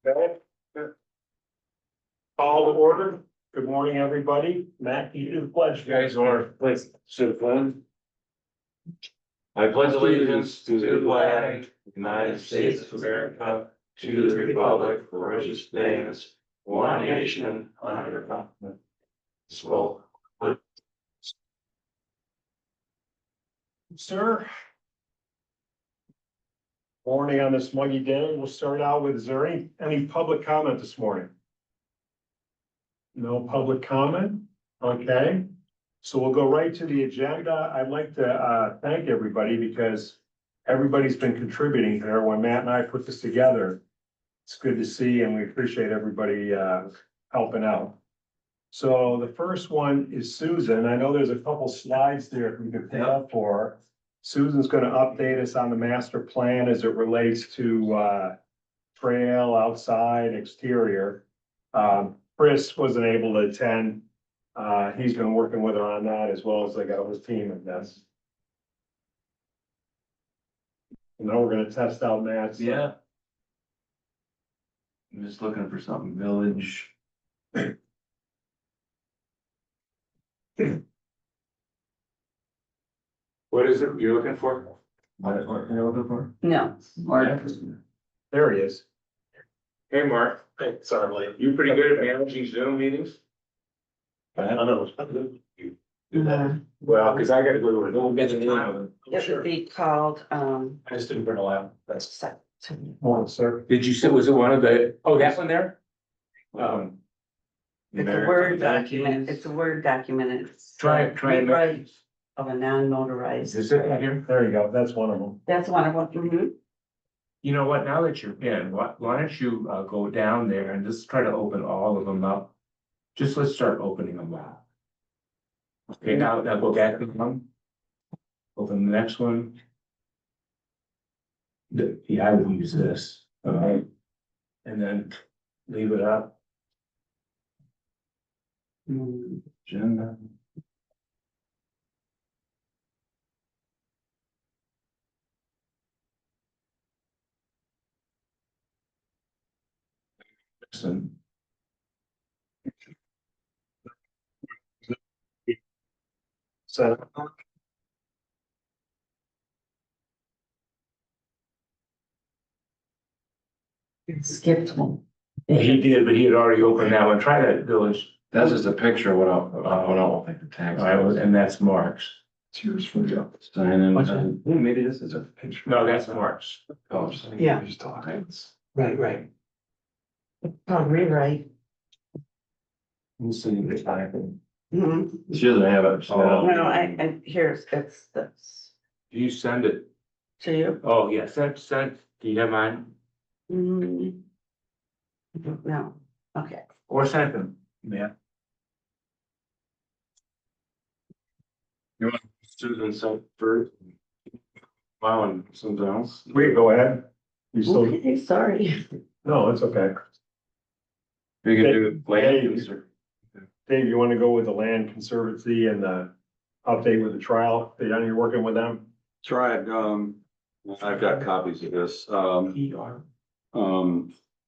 Okay. Call to order. Good morning, everybody. Matt, you do the pledge. You guys are, please, to the flag. I pledge allegiance to the flag, of the United States of America, to the republic for which it stands, one nation, under God. Swell. Sir. Morning on this muggy day. We'll start out with, is there any public comment this morning? No public comment? Okay. So we'll go right to the agenda. I'd like to thank everybody because everybody's been contributing here. When Matt and I put this together, it's good to see and we appreciate everybody helping out. So the first one is Susan. I know there's a couple slides there if we could pay up for. Susan's gonna update us on the master plan as it relates to trail, outside, exterior. Chris wasn't able to attend. He's been working with her on that as well as they got his team in this. And now we're gonna test out Matt's. Yeah. I'm just looking for something village. What is it you're looking for? What you're looking for? No. Mark. There he is. Hey, Mark, Hey, sorry, late. you pretty good at managing Zoom meetings? I know. Well, cause I gotta go to. We'll get the name. It would be called, I just didn't bring a lap. That's. Morning, sir. Did you say, was it one of the, oh, that one there? it's a Word document, it's a Word document, it's. Try it. Rewrite of a non-motorized. Is it right here? There you go. That's one of them. That's one of them. Mhm. You know what, now that you're in, why don't you go down there and just try to open all of them up? Just let's start opening them up. Okay, now go back to one. Open the next one. Yeah, I would use this, and then leave it up. Agenda. Listen. So. Skipped one. He did, but he had already opened that one. Try that village. That's just a picture without like the tags. And that's Mark's. It's yours for the sign in. Maybe this is a picture. No, that's Mark's. Oh, just. Yeah. Just talking. Right. Called rewrite. Let's see if it's like. Mhm. She doesn't have it. No, I, here's, it's this. Do you send it? To you? Oh, yeah, send. Do you have mine? Mm. No, okay. Or send them? Yeah. You want Susan sent first? Wow, and something else? Wait, go ahead. You still, Okay, sorry. no, it's okay. We can do Dave, land. or- Dave, you want to go with the land conservancy and the update with the trial? You're working with them? Tried, I've got copies of this.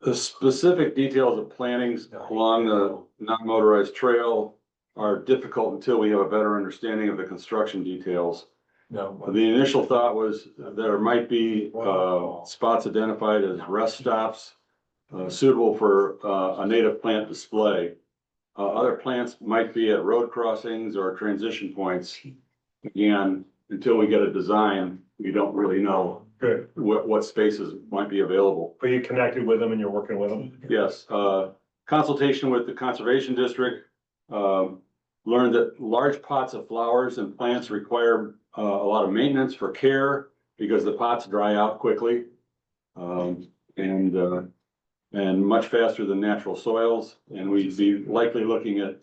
The specific details of plantings along the non-motorized trail are difficult until we have a better understanding of the construction details. No. The initial thought was there might be, spots identified as rest stops, suitable for, a native plant display. Other plants might be at road crossings or transition points. Again, until we get a design, we don't really know Good. what spaces might be available. Are you connected with them and you're working with them? Yes, consultation with the conservation district, learned that large pots of flowers and plants require a lot of maintenance for care because the pots dry out quickly. And much faster than natural soils, and we'd be likely looking at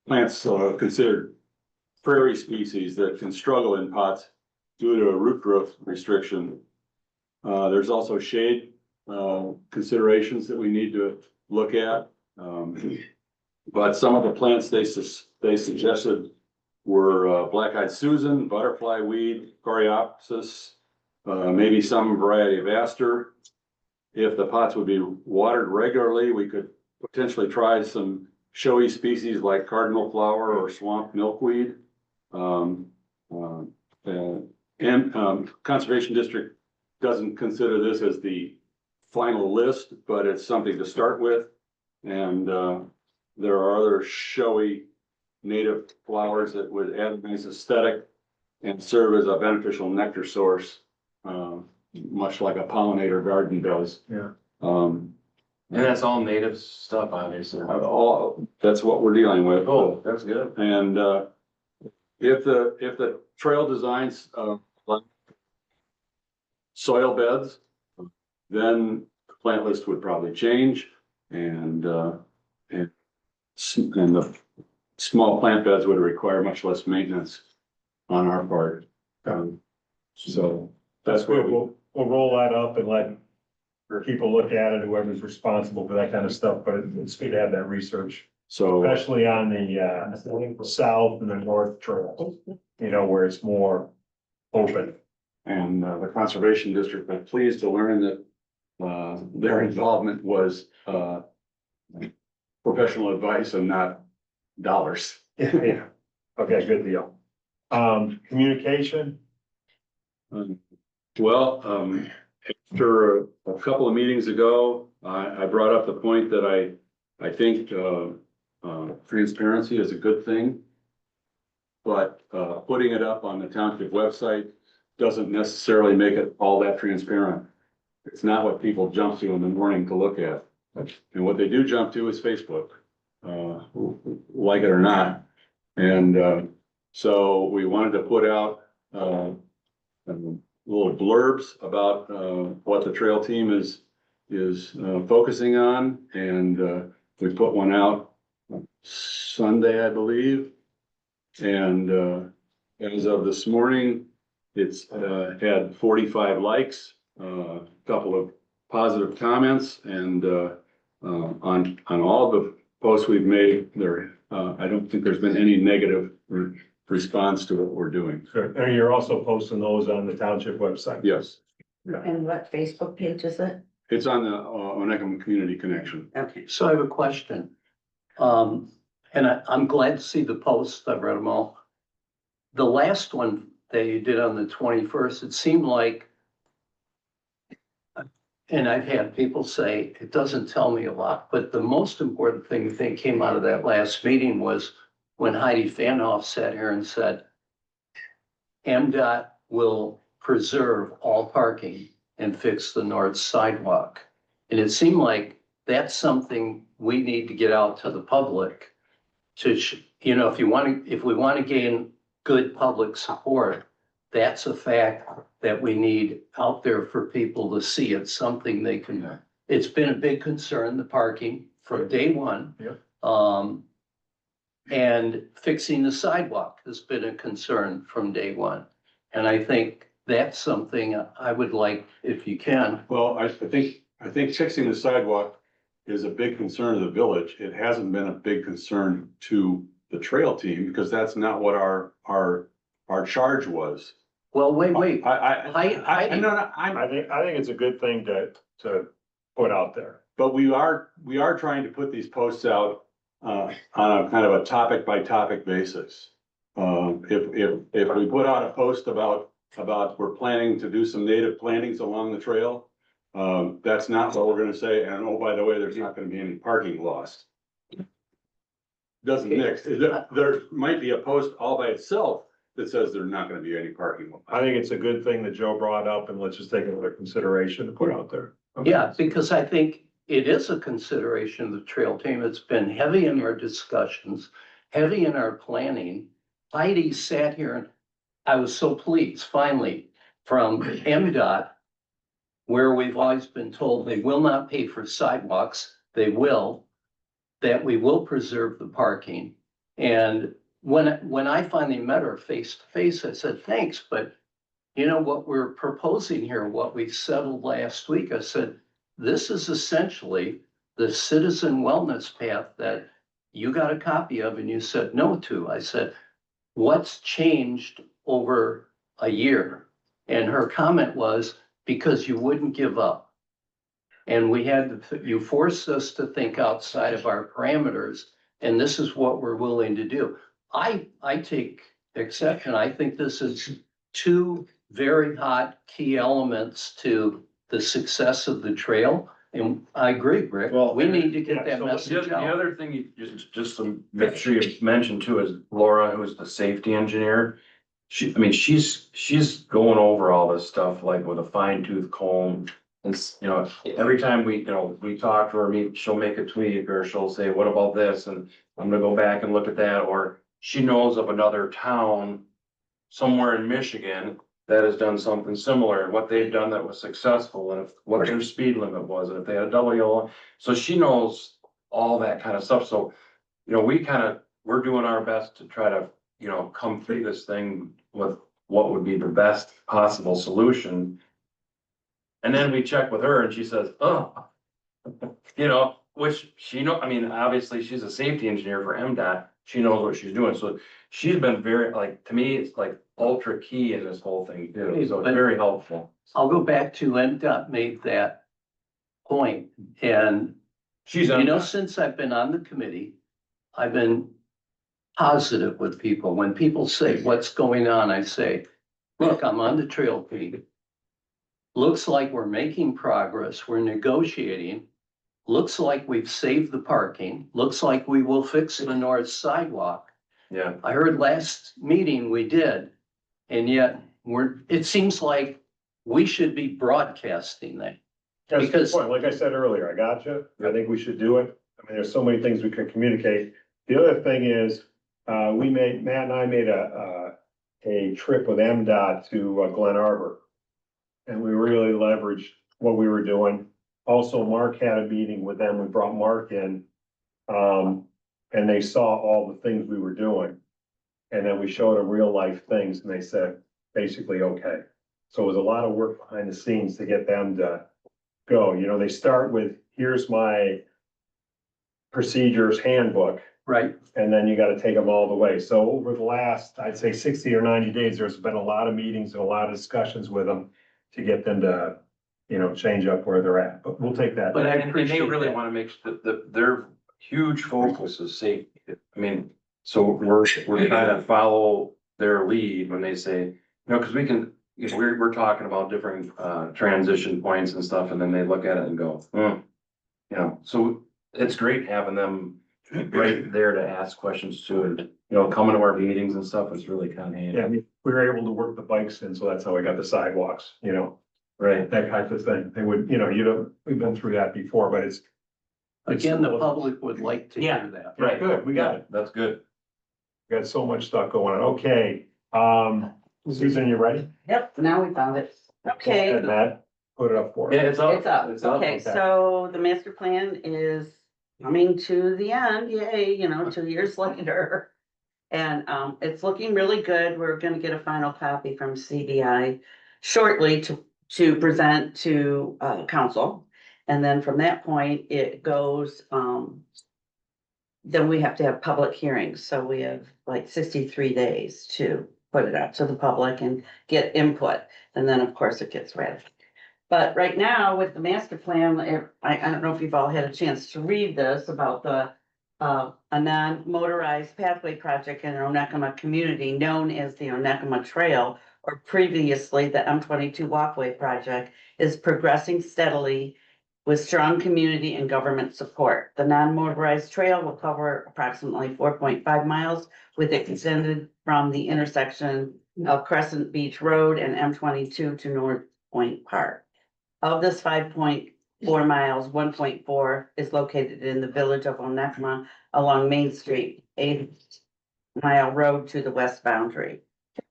plants considered prairie species that can struggle in pots due to a root growth restriction. There's also shade considerations that we need to look at. But some of the plants they suggested were black-eyed Susan, butterfly weed, coreopsis, maybe some variety of aster. If the pots would be watered regularly, we could potentially try some showy species like cardinal flower or swamp milkweed. Conservation District doesn't consider this as the final list, but it's something to start with. And there are other showy native flowers that would add a nice aesthetic and serve as a beneficial nectar source, much like a pollinator garden does. Yeah. Um, And that's all native stuff, obviously. that's what we're dealing with. Oh, that's good. And if the trail designs like soil beds, then the plant list would probably change, and the small plant beds would require much less maintenance on our part. So that's That's good. what We'll roll that up and let people look at it, whoever's responsible for that kind of stuff, but it's good to have that research, so especially on the south and the north trails, you know, where it's more open. and the Conservation District, I'm pleased to learn that their involvement was professional advice and not dollars. Yeah, okay, good deal. Communication, After a couple of meetings ago, I brought up the point that I think transparency is a good thing. But putting it up on the township website doesn't necessarily make it all that transparent. It's not what people jump to in the morning to look at. And what they do jump to is Facebook, like it or not. And so we wanted to put out little blurbs about what the trail team is focusing on. And we put one out Sunday, I believe. And as of this morning, it's had 45 likes, a couple of positive comments, and on all the posts we've made, I don't think there's been any negative response to what we're doing. sure. And you're also posting those on the township website. Yes, And what Facebook page is it? it's on the Onekama Community Connection. Okay. So I have a question. And I'm glad to see the posts. I've read them all. The last one that you did on the 21st, it seemed like, and I've had people say, it doesn't tell me a lot, but the most important thing I think came out of that last meeting was when Heidi Fanhoff sat here and said, MDOT will preserve all parking and fix the north sidewalk. And it seemed like that's something we need to get out to the public to, you know, if we want to gain good public support, that's a fact that we need out there for people to see. It's something they can, it's been a big concern, the parking from day one. Yeah. And fixing the sidewalk has been a concern from day one. And I think that's something I would like, if you can. Well, I think fixing the sidewalk is a big concern of the village. It hasn't been a big concern to the trail team because that's not what our charge was. Well, wait. No, I think it's a good thing to put out there. but we are trying to put these posts out on a kind of a topic by topic basis. If we put out a post about we're planning to do some native plantings along the trail, that's not what we're gonna say. And oh, by the way, there's not gonna be any parking lost. Doesn't mix. There might be a post all by itself that says there's not gonna be any parking. I think it's a good thing that Joe brought up, and let's just take it under consideration to put out there. Okay. Yeah, because I think it is a consideration of the trail team. It's been heavy in our discussions, heavy in our planning. Heidi sat here and I was so pleased finally from MDOT, where we've always been told they will not pay for sidewalks. They will, that we will preserve the parking. And when I finally met her face to face, I said, thanks, but you know what we're proposing here, what we settled last week, I said, this is essentially the citizen wellness path that you got a copy of and you said no to. I said, what's changed over a year? And her comment was, because you wouldn't give up. And you forced us to think outside of our parameters, and this is what we're willing to do. I take exception. I think this is two very hot key elements to the success of the trail. And I agree, Rick. Well, We need to get yeah, that so message The out. other thing, just to make sure you mentioned too, is Laura, who's the safety engineer. She's going over all this stuff like with a fine tooth comb. And, every time we talk to her, she'll make a tweak or she'll say, what about this? And I'm gonna go back and look at that, or she knows of another town somewhere in Michigan that has done something similar, and what they've done that was successful, and what their speed limit was, and if they had a double yellow. So she knows all that kind of stuff. So, we're doing our best to try to, come through this thing with what would be the best possible solution. And then we check with her and she says, oh, which obviously she's a safety engineer for MDOT. She knows what she's doing. So she's been very, to me, it's like ultra key in this whole thing too. So it's very helpful. I'll go back to NDOT made that point, and She's since I've been on the committee, I've been positive with people. When people say, what's going on? I say, look, I'm on the trail committee. Looks like we're making progress. We're negotiating. Looks like we've saved the parking. Looks like we will fix the north sidewalk. Yeah. I heard last meeting we did, and yet it seems like we should be broadcasting that. That's a good Because- point. Like I said earlier, I got you. I think we should do it. I mean, there's so many things we can communicate. The other thing is, Matt and I made a trip with MDOT to Glen Arbor. And we really leveraged what we were doing. Also, Mark had a meeting with them. We brought Mark in. And they saw all the things we were doing. And then we showed them real life things and they said, basically, okay. So it was a lot of work behind the scenes to get them to go. They start with, here's my procedures handbook. Right. And then you gotta take them all the way. So over the last, I'd say 60 or 90 days, there's been a lot of meetings and a lot of discussions with them to get them to, change up where they're at, but we'll take that. But I And they appreciate really that. want to make sure that their huge focus is safety. So we're trying to follow their lead when they say, because we can, we're talking about different transition points and stuff, and then they look at it and go, so it's great having them right there to ask questions too, and, coming to our meetings and stuff is really kind of handy. Yeah, we were able to work the bikes in, so that's how we got the sidewalks, Right. that type of thing. They would, we've been through that before, but it's. Again, the public would like to hear that. Right, good, we got it. That's good. We got so much stuff going on. Okay, Susan, you ready? Yep, now we found it. Go Okay, ahead, Matt, put it up for Yeah, us. it's up. it's up. It's up. Okay, so the master plan is coming to the end, yay, 2 years later. And it's looking really good. We're gonna get a final copy from CDI shortly to present to council. And then from that point, it goes, then we have to have public hearings. So we have like 63 days to put it out to the public and get input. And then, of course, it gets read. But right now with the master plan, I don't know if you've all had a chance to read this about a non-motorized pathway project in Onekama community known as the Onekama Trail, or previously the M22 Walkway Project, is progressing steadily with strong community and government support. The non-motorized trail will cover approximately 4.5 miles, with it extended from the intersection of Crescent Beach Road and M22 to North Point Park. Of this 5.4 miles, 1.4 is located in the village of Onekama along Main Street, 8-mile road to the west boundary.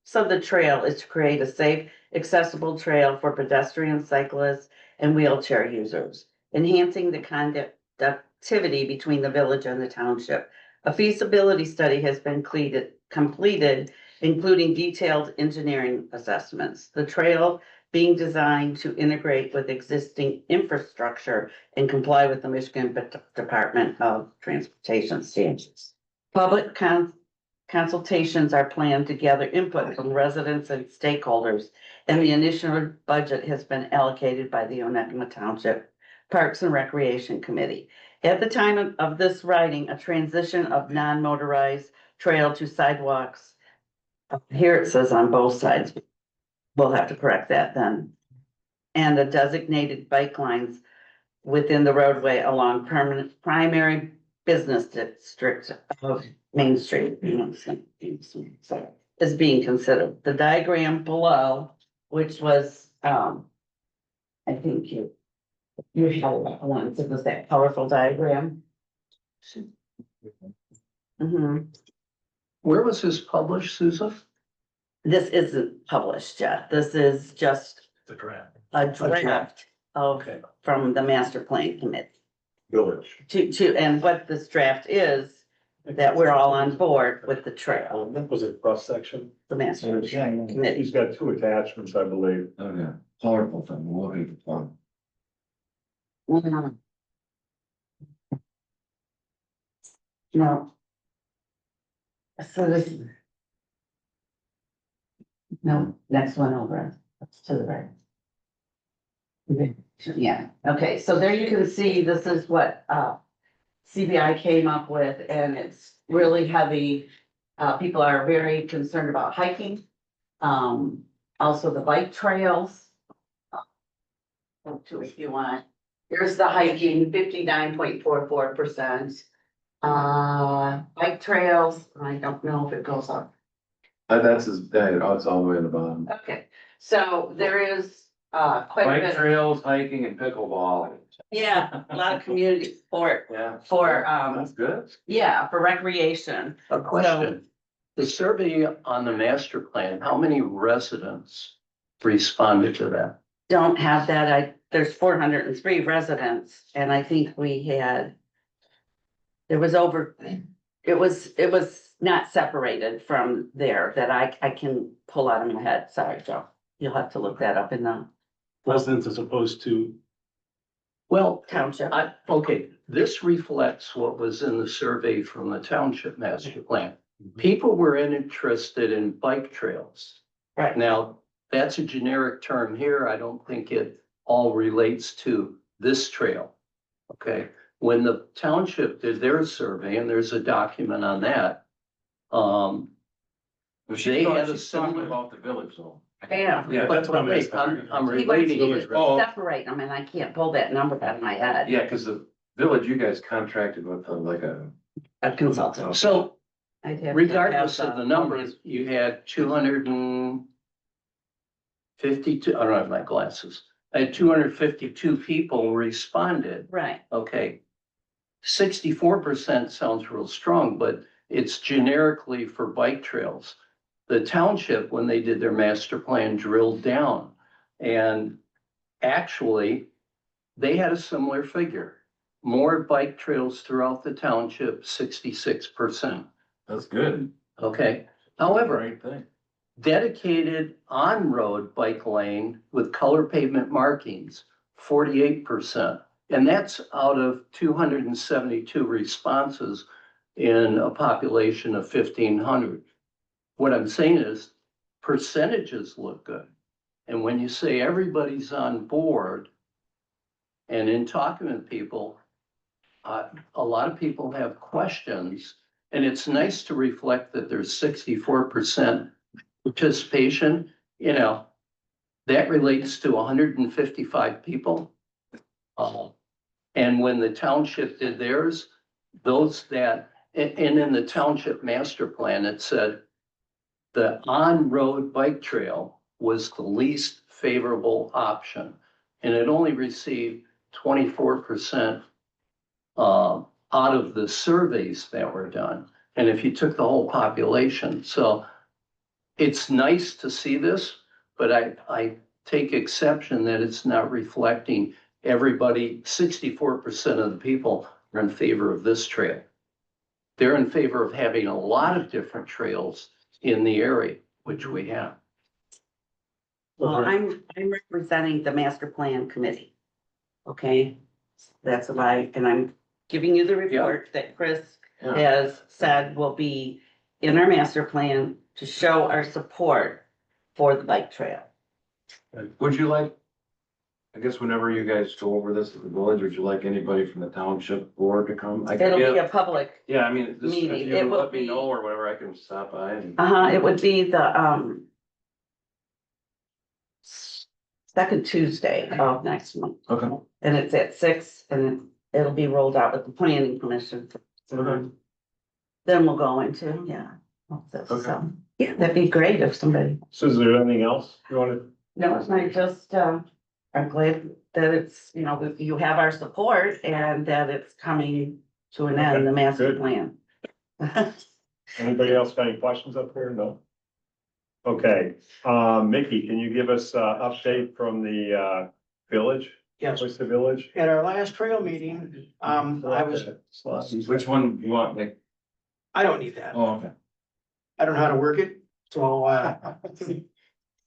So the trail is to create a safe, accessible trail for pedestrians, cyclists, and wheelchair users, enhancing the conductivity between the village and the township. A feasibility study has been completed, including detailed engineering assessments. The trail being designed to integrate with existing infrastructure and comply with the Michigan Department of Transportation standards. Public Consultations are planned to gather input from residents and stakeholders, and the initial budget has been allocated by the Onekama Township Parks and Recreation Committee. At the time of this writing, a transition of non-motorized trail to sidewalks. Here it says on both sides. We'll have to correct that then. And the designated bike lines within the roadway along primary business district of Main Street, is being considered. The diagram below, which was, I think you had that one, it was that colorful diagram. Mhm. Where was this published, Susan? This isn't published yet. This is just The draft. a draft of, Okay. from the master plan committee. Village. And what this draft is, that we're all on board with the trail, That was a cross section. the master plan committee. He's got two attachments, I believe. Oh, yeah, colorful thing, we're looking for fun. Mhm. No. So this. No, next one over, to the right. Okay, yeah, okay, so there you can see, this is what, CBI came up with, and it's really heavy. People are very concerned about hiking, also the bike trails. Go to if you want. Here's the hiking, 59.44%. Bike trails, I don't know if it goes up. That's his, it's all the way at the bottom. Okay, so there is, quite a Bike bit, trails, hiking and pickleball. yeah, a lot of community support Yeah. for, That's good. yeah, for recreation. A question. The survey on the master plan, how many residents responded to that? Don't have that, there's 403 residents, and I think we had. There was over, it was not separated from there that I can pull out of my head, sorry, Joe. You'll have to look that up in the Residents as opposed to. Well, township. okay, this reflects what was in the survey from the township master plan. People were interested in bike trails. Right, Now, that's a generic term here. I don't think it all relates to this trail. Okay, when the township did their survey, and there's a document on that. They had a She's talking similar. about the village though. yeah. Yeah, that's what I'm Wait, asking. I'm He wants relating you it. to Oh. separate them, and I can't pull that number out of my head. Yeah, cause the village, you guys contracted with like a. A consultant. So I'd have to have regardless of the numbers, you had 252, I don't have my glasses. I had 252 people responded. Right, Okay. 64% sounds real strong, but it's generically for bike trails. The township, when they did their master plan, drilled down. And actually, they had a similar figure. More bike trails throughout the township, 66%. That's good. Okay, however, Right thing. dedicated on-road bike lane with color pavement markings, 48%. And that's out of 272 responses in a population of 1,500. What I'm saying is percentages look good. And when you say everybody's on board and in talking with people, a lot of people have questions, and it's nice to reflect that there's 64% participation, that relates to 155 people. And when the township did theirs, those that, and in the township master plan, it said the on-road bike trail was the least favorable option. And it only received 24% out of the surveys that were done. And if you took the whole population, so it's nice to see this, but I take exception that it's not reflecting everybody. 64% of the people are in favor of this trail. They're in favor of having a lot of different trails in the area, which we have. well, I'm representing the master plan committee. Okay, that's why, and I'm giving you the report that Chris Yeah. has said will be in our master plan to show our support for the bike trail. Would you like, I guess whenever you guys go over this at the village, would you like anybody from the township board to come? I could It'll be be a- a public, Yeah, I mean, this, meeting. if you It will let me be- know or whatever, I can stop by and. it would be the, second Tuesday of next month. Okay. And it's at 6 and it'll be rolled out with the planning commission. Okay. Then we'll go into, yeah. So, yeah, that'd be great if somebody, So is there anything else you wanna? no, I just, I'm glad that it's, you know, you have our support and that it's coming to an end, the master Good. plan. Anybody else got any questions up here? No? Okay, Mickey, can you give us update from the village? Yes, What's the village? at our last trail meeting, Which one do you want, Nick? I don't need that. Oh, okay. I don't know how to work it, so, at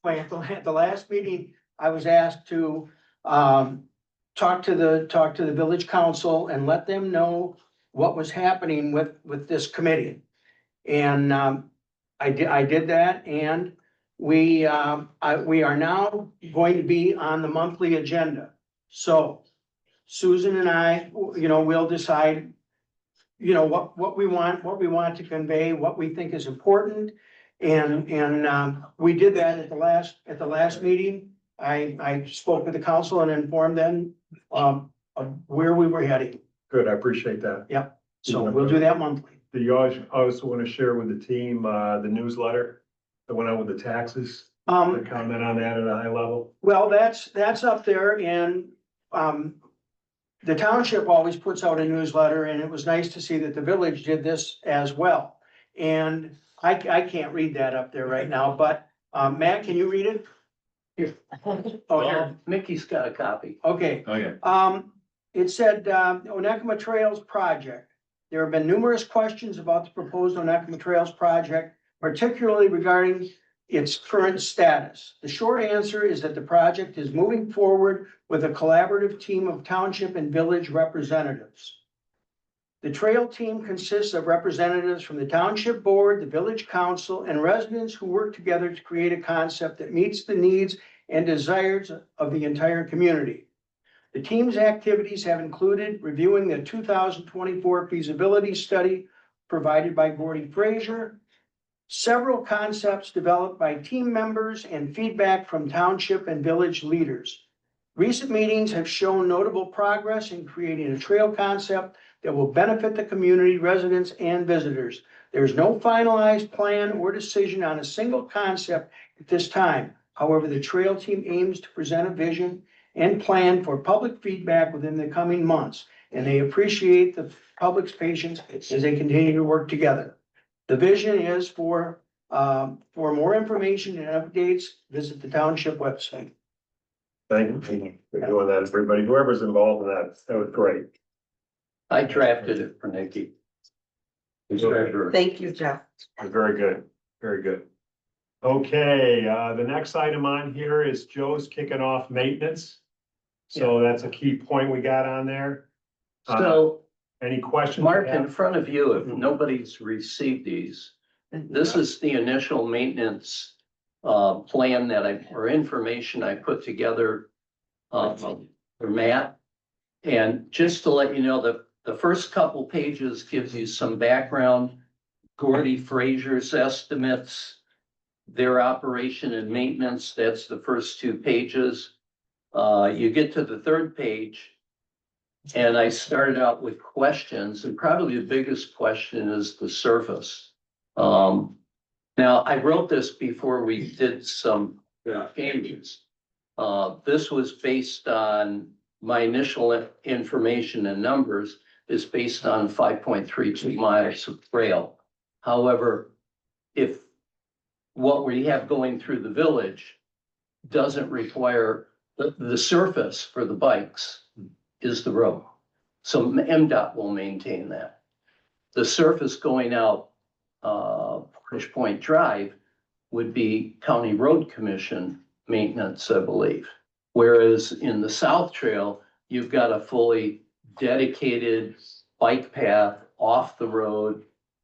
the last meeting, I was asked to, talk to the village council and let them know what was happening with this committee. And, I did that, and we are now going to be on the monthly agenda. So Susan and I, we'll decide, what we want to convey, what we think is important. And we did that at the last meeting. I spoke with the council and informed them, of where we were heading. Good, I appreciate that. So we'll do that monthly. Do you also want to share with the team, the newsletter that went out with the taxes? The comment on that at a high level? Well, that's up there, and, the township always puts out a newsletter, and it was nice to see that the village did this as well. And I can't read that up there right now, but, Matt, can you read it? Oh, here, Well, Mickey's got a copy. okay. Oh, yeah. It said, Onekama Trails Project. There have been numerous questions about the proposed Onekama Trails project, particularly regarding its current status. The short answer is that the project is moving forward with a collaborative team of township and village representatives. The trail team consists of representatives from the township board, the village council, and residents who work together to create a concept that meets the needs and desires of the entire community. The team's activities have included reviewing the 2024 feasibility study provided by Gordy Frazier, several concepts developed by team members, and feedback from township and village leaders. Recent meetings have shown notable progress in creating a trail concept that will benefit the community, residents, and visitors. There is no finalized plan or decision on a single concept at this time. However, the trail team aims to present a vision and plan for public feedback within the coming months, and they appreciate the public's patience as they continue to work together. The vision is for more information and updates, visit the township website. Thank you for doing that, everybody. Whoever's involved in that, that was great. I drafted it for Nikki. Thank you, Jeff. Very good, very good. Okay, the next item on here is Joe's kicking off maintenance. So that's a key point we got on there. So, Any questions? Mark, in front of you, if nobody's received these, this is the initial maintenance plan that or information I put together for Matt. And just to let you know, the first couple pages gives you some background, Gordy Frazier's estimates, their operation and maintenance, that's the first 2 pages. You get to the 3rd page, and I started out with questions, and probably the biggest question is the surface. Now, I wrote this before we did some changes. This was based on my initial information and numbers is based on 5.32 miles of trail. However, if what we have going through the village doesn't require the surface for the bikes is the road. So MDOT will maintain that. The surface going out Portage Point Drive would be County Road Commission maintenance, I believe. Whereas in the South Trail, you've got a fully dedicated bike path off the road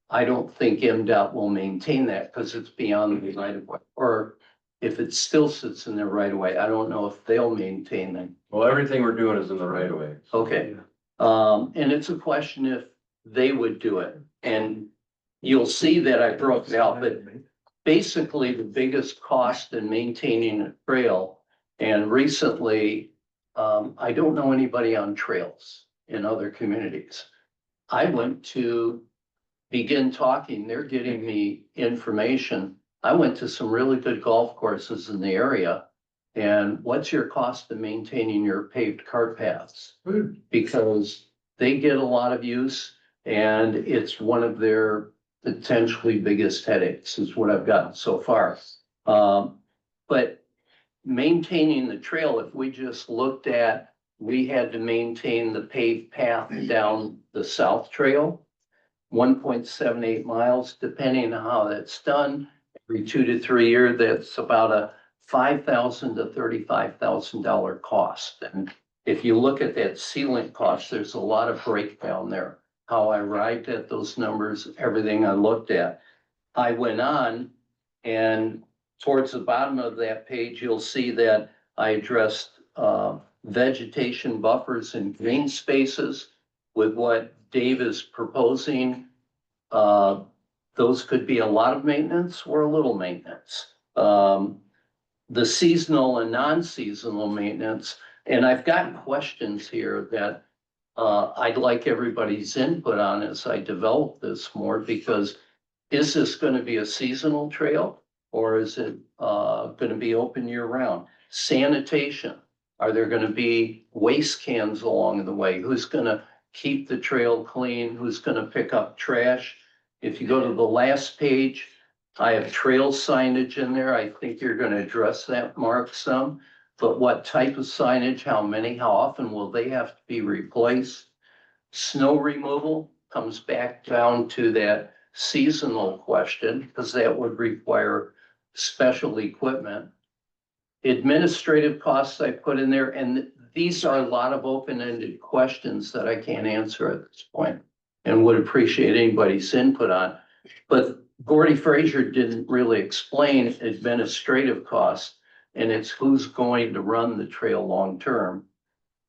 I don't think MDOT will maintain that because it's beyond the right of way. Or if it still sits in the right of way, I don't know if they'll maintain them. Well, everything we're doing is in the right of way. Okay. And it's a question if they would do it. And you'll see that I broke it out, but basically the biggest cost in maintaining a trail. And recently, I don't know anybody on trails in other communities. I went to begin talking, they're getting me information. I went to some really good golf courses in the area. And what's your cost of maintaining your paved cart paths? Because they get a lot of use and it's one of their potentially biggest headaches is what I've gotten so far. But maintaining the trail, if we just looked at, we had to maintain the paved path down the south trail, 1.78 miles, depending on how that's done. Every 2 to 3 years, that's about a $5,000 to $35,000 cost. And if you look at that sealant cost, there's a lot of breakdown there. How I arrived at those numbers, everything I looked at. I went on and towards the bottom of that page, you'll see that I addressed vegetation buffers and green spaces with what Dave is proposing. Those could be a lot of maintenance or a little maintenance. The seasonal and non-seasonal maintenance, and I've gotten questions here that I'd like everybody's input on as I develop this more, because is this going to be a seasonal trail or is it going to be open year round? Sanitation, are there going to be waste cans along the way? Who's going to keep the trail clean? Who's going to pick up trash? If you go to the last page, I have trail signage in there. I think you're going to address that, Mark, some. But what type of signage, how many, how often will they have to be replaced? Snow removal comes back down to that seasonal question, because that would require special equipment. Administrative costs I put in there, and these are a lot of open-ended questions that I can't answer at this point and would appreciate anybody's input on. But Gordy Frazier didn't really explain administrative costs, and it's who's going to run the trail long-term.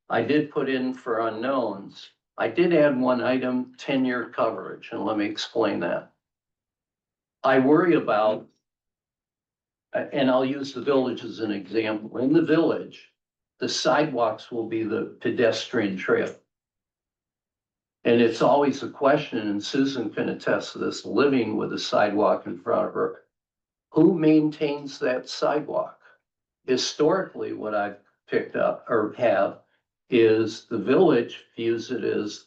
I did put in for unknowns. I did add one item, 10-year coverage, and let me explain that. I worry about, and I'll use the village as an example. In the village, the sidewalks will be the pedestrian trail. And it's always a question, and Susan can attest to this, living with a sidewalk in front of her. Who maintains that sidewalk? Historically, what I've picked up or have is the village views it as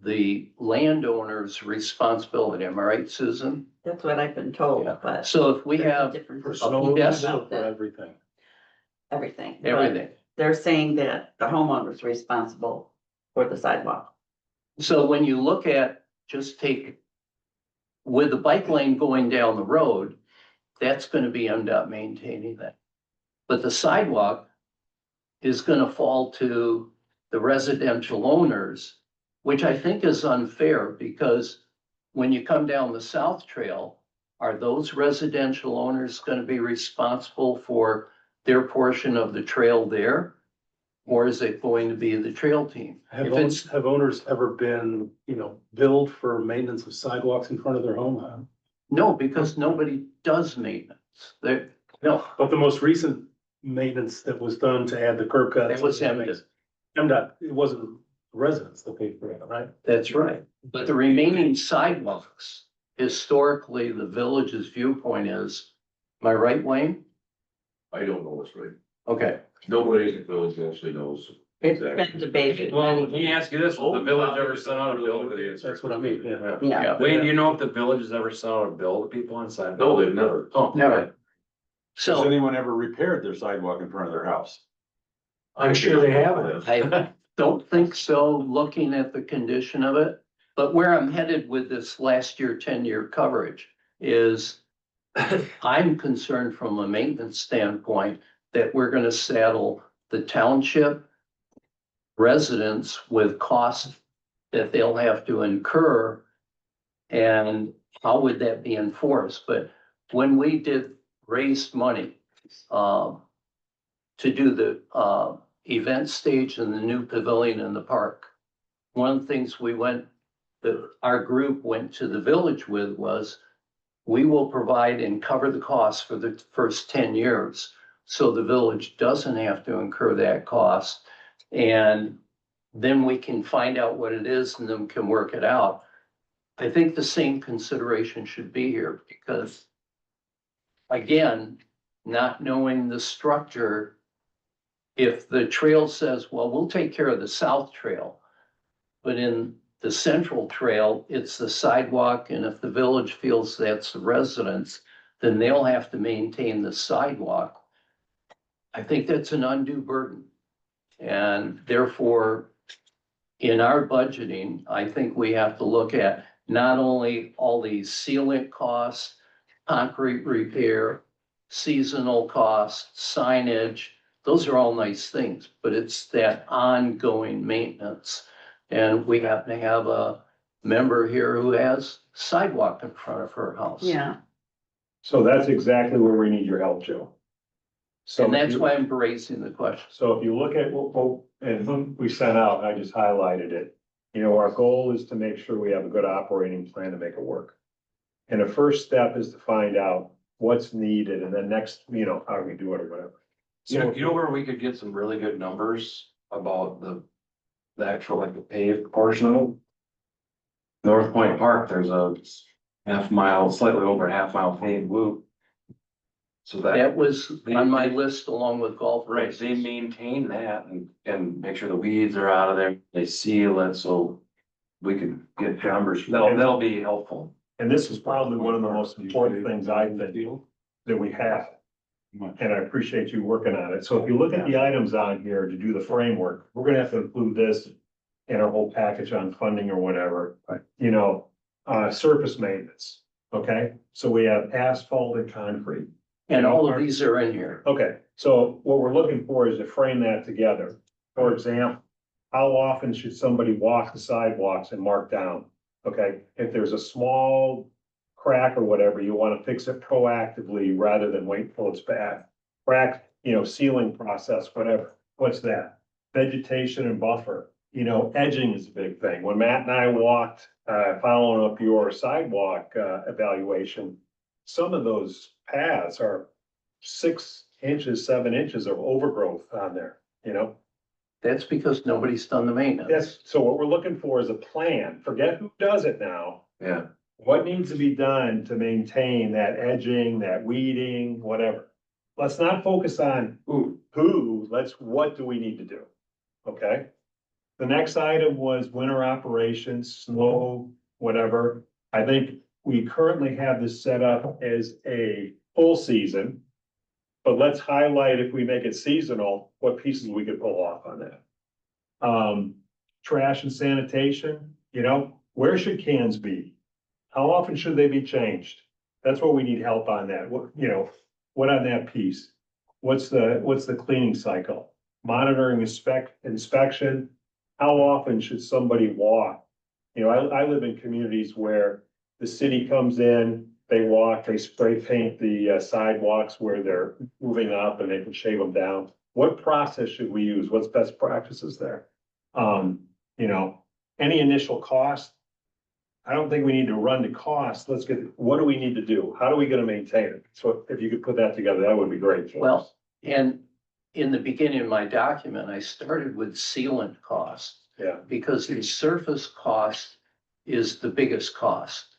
the landowner's responsibility. Am I right, Susan? That's what I've been told, Yeah. but. So if we there's a have different For opinion snow Yes. about that. everything. Everything. But everything. They're saying that the homeowner's responsible for the sidewalk. So when you look at, just take, with the bike lane going down the road, that's gonna be MDOT maintaining that. But the sidewalk is gonna fall to the residential owners, which I think is unfair, because when you come down the South Trail, are those residential owners gonna be responsible for their portion of the trail there? Or is it going to be the trail team? Have If it's, have owners ever been, billed for maintenance of sidewalks in front of their home? no, because nobody does maintenance. There, no, But the most recent maintenance that was done to add the curb cuts. that was MDOT. MDOT, it wasn't residents that paid for it, right? That's right. But the remaining sidewalks, historically, the village's viewpoint is, am I right, Wayne? I don't know what's right. Okay, Nobody in the village actually knows. It's been debated. Well, let me ask you this, has the village ever sent out a bill? That's what I mean, yeah. Yeah, Wayne, do you know if the village has ever sent out a bill to people on sidewalks? No, they've never. Oh, never. Has So anyone ever repaired their sidewalk in front of their house? I'm sure they have. I don't think so, looking at the condition of it. But where I'm headed with this last year, 10-year coverage is I'm concerned from a maintenance standpoint that we're gonna saddle the township residents with costs that they'll have to incur And how would that be enforced? But when we did raise money, to do the, event stage and the new pavilion in the park, one of the things that our group went to the village with was, we will provide and cover the costs for the first 10 years. So the village doesn't have to incur that cost. And then we can find out what it is and then can work it out. I think the same consideration should be here because, again, not knowing the structure, if the trail says, well, we'll take care of the south trail, but in the central trail, it's the sidewalk, and if the village feels that's the residents, then they'll have to maintain the sidewalk. I think that's an undue burden. And therefore, in our budgeting, I think we have to look at not only all these sealant costs, concrete repair, seasonal costs, signage, those are all nice things, but it's that ongoing maintenance. And we happen to have a member here who has sidewalk in front of her house. Yeah, So that's exactly where we need your help, Joe. So And if that's you- why I'm raising the question. So if you look at what, and whom we sent out, and I just highlighted it, you know, our goal is to make sure we have a good operating plan to make it work. And the first step is to find out what's needed, and then next, you know, how we do it or whatever. So, You know where we could get some really good numbers about the actual, like the paved portion of it? North Point Park, there's a half mile, slightly over a half mile paved loop. So That was on my list along with golf right, courses. they maintain that and make sure the weeds are out of there, they seal it, so we could get numbers, that'll be helpful. and this is probably one of the most important things I think that we have. And I appreciate you working on it. So if you look at the items on here to do the framework, we're gonna have to include this in our whole package on funding or whatever. You know, surface maintenance, okay? So we have asphalt and concrete. And all of these are in here. Okay, so what we're looking for is to frame that together. For example, how often should somebody walk the sidewalks and mark down? Okay, if there's a small crack or whatever, you want to fix it proactively rather than wait till it's bad. Crack, you know, sealing process, whatever. What's that? Vegetation and buffer, you know, edging is a big thing. When Matt and I walked, following up your sidewalk, evaluation, some of those paths are 6 inches, 7 inches of overgrowth on there, you know? That's because nobody's done the maintenance. Yes, so what we're looking for is a plan. Forget who does it now. Yeah. What needs to be done to maintain that edging, that weeding, whatever? Let's not focus on who, what do we need to do? Okay? The next item was winter operations, snow, whatever. I think we currently have this set up as a full season. But let's highlight, if we make it seasonal, what pieces we could pull off on that. Trash and sanitation, you know, where should cans be? How often should they be changed? That's what we need help on that. What, you know, what on that piece? What's the cleaning cycle? Monitoring inspection. How often should somebody walk? You know, I live in communities where the city comes in, they walk, they spray paint the sidewalks where they're moving up and they can shave them down. What process should we use? What's best practices there? You know, any initial cost? I don't think we need to run the cost. Let's get, what do we need to do? How are we gonna maintain it? So if you could put that together, that would be great. for us. Well, and in the beginning of my document, I started with sealant cost. Yeah. Because the surface cost is the biggest cost.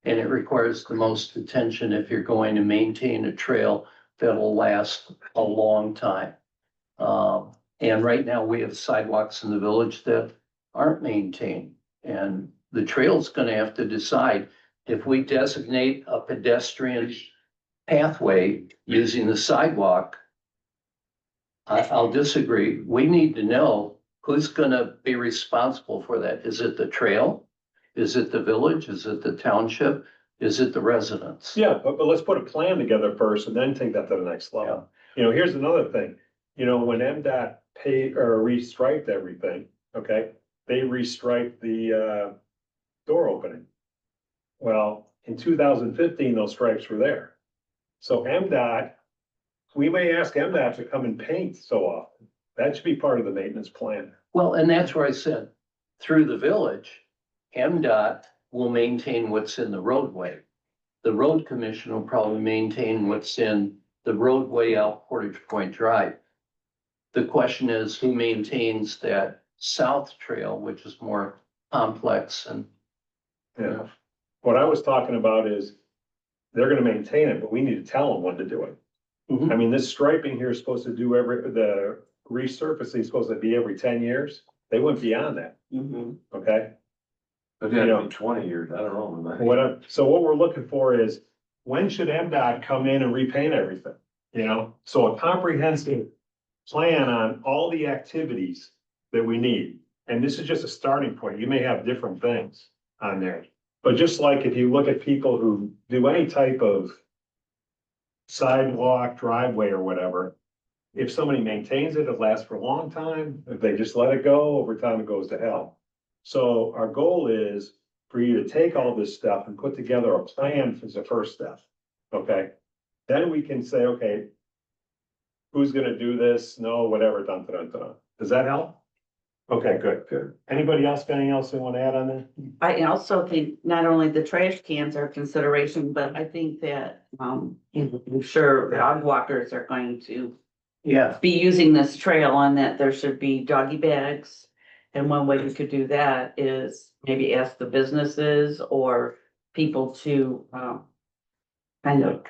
And it requires the most attention if you're going to maintain a trail that'll last a long time. And right now we have sidewalks in the village that aren't maintained. And the trail's gonna have to decide if we designate a pedestrian pathway using the sidewalk. I'll disagree. We need to know who's gonna be responsible for that. Is it the trail? Is it the village? Is it the township? Is it the residents? Yeah, but let's put a plan together first and then take that to the next level. You know, here's another thing, you know, when MDOT paid or restriped everything, okay? They restriped the door opening. Well, in 2015, those stripes were there. So MDOT, we may ask MDOT to come and paint so often. That should be part of the maintenance plan. Well, and that's where I said, through the village, MDOT will maintain what's in the roadway. The road commission will probably maintain what's in the roadway out Portage Point Drive. The question is, who maintains that south trail, which is more complex and. Yeah. What I was talking about is they're gonna maintain it, but we need to tell them when to do it. Mhm. I mean, this striping here is supposed to do the resurfacing is supposed to be every 10 years. They went beyond that, okay? But then in 20 years, I don't know. So what we're looking for is, when should MDOT come in and repaint everything? You know, so a comprehensive plan on all the activities that we need. And this is just a starting point. You may have different things on there. But just like if you look at people who do any type of sidewalk, driveway or whatever, if somebody maintains it, it lasts for a long time. If they just let it go, over time it goes to hell. So our goal is for you to take all this stuff and put together a plan as a first step, okay? Then we can say, okay, who's gonna do this? No, whatever, dun, dun, dun, dun. Does that help? Okay, good. Anybody else got anything else they want to add on that? I also think not only the trash cans are a consideration, but I think that, I'm sure dog walkers are going to Yeah. be using this trail and that there should be doggy bags. And one way you could do that is maybe ask the businesses or people to, kind of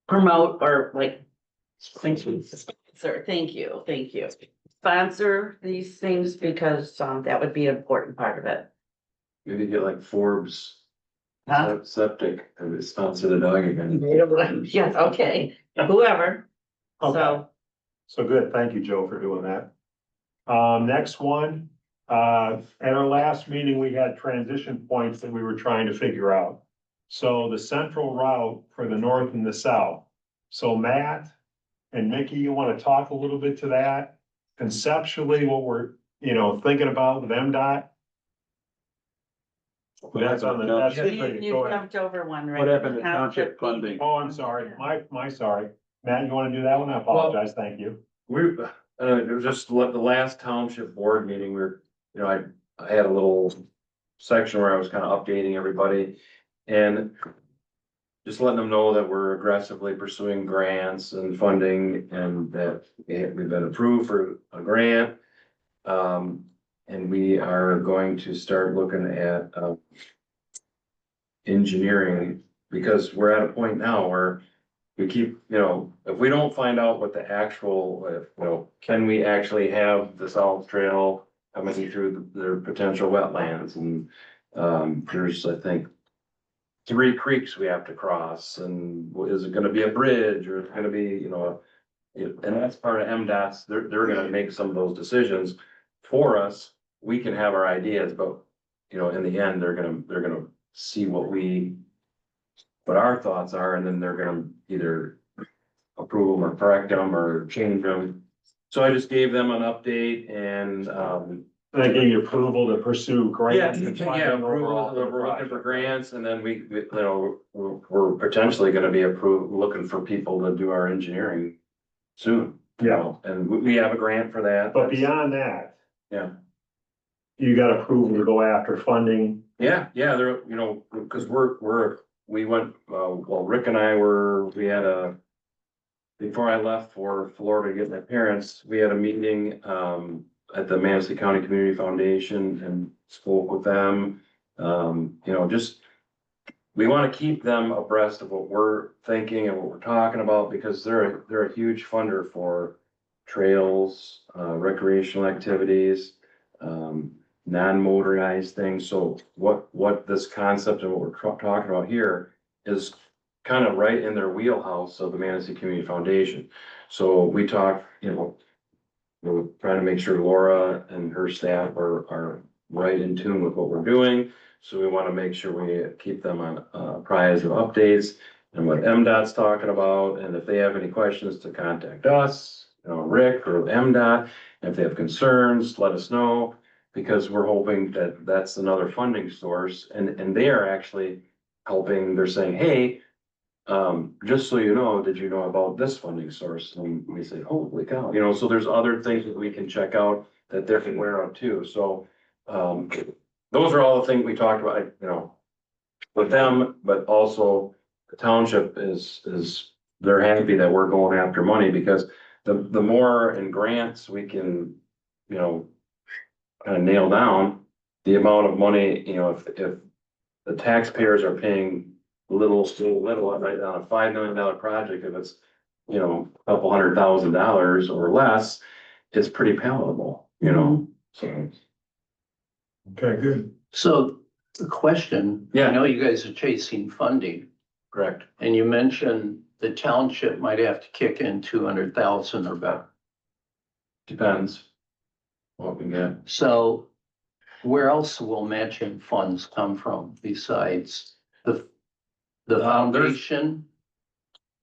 promote or like, thank you, sir, thank you. Sponsor these things because, that would be an important part of it. Maybe get like Forbes Huh? septic and sponsor the dog again. Yes, okay, whoever, Okay. so. So good, thank you, Joe, for doing that. Next one, at our last meeting, we had transition points that we were trying to figure out. So the central route for the north and the south. So Matt and Mickey, you want to talk a little bit to that? Conceptually, what we're, thinking about with MDOT? That's on the, that's. You jumped over one, right? What happened to township funding? Oh, I'm sorry, my sorry. Matt, you want to do that one? I apologize, thank you. We, just let the last township board meeting, I had a little section where I was kind of updating everybody. And just letting them know that we're aggressively pursuing grants and funding and that we've been approved for a grant. And we are going to start looking at, engineering, because we're at a point now where we keep, if we don't find out what the actual, can we actually have the South Trail coming through their potential wetlands? And, there's, I think, 3 creeks we have to cross, and is it gonna be a bridge, or it's gonna be, and that's part of MDOT's, they're gonna make some of those decisions for us. We can have our ideas, but, in the end, they're gonna see what our thoughts are, and then they're gonna either approve them or correct them or change them. So I just gave them an update and, They gave you approval to pursue grants. and Yeah, funding overall for the we're looking for project. grants, and then we're potentially gonna be looking for people to do our engineering soon. Yeah. And we have a grant for that. But beyond that. Yeah. You got approval to go after funding. Yeah, there, cause we went, Rick and I before I left for Florida to get my parents, we had a meeting, at the Manistee County Community Foundation and spoke with them. We want to keep them abreast of what we're thinking and what we're talking about, because they're a huge funder for trails, recreational activities, non-motorized things. So what this concept and what we're talking about here is kind of right in their wheelhouse of the Manistee Community Foundation. So we talked, we're trying to make sure Laura and her staff are right in tune with what we're doing. So we want to make sure we keep them on apprised of updates and what MDOT's talking about. And if they have any questions, to contact us, Rick or MDOT. And if they have concerns, let us know. because we're hoping that that's another funding source, and they are actually helping, they're saying, hey, just so you know, did you know about this funding source? And we say, holy cow, you know, so there's other things that we can check out that they're aware of too, so, those are all the things we talked about, you know, with them, but also the township is, they're happy that we're going after money, because the more in grants we can, you know, kind of nail down the amount of money, you know, if the taxpayers are paying little, still little, right, on a $5 million project, if it's, you know, a couple $100,000 or less, it's pretty palatable, you know, so. Okay, good. So the question, I Yeah. know you guys are chasing funding, Correct. and you mentioned the township might have to kick in 200,000 or better. Depends what we get. So where else will matching funds come from besides the There's- foundation?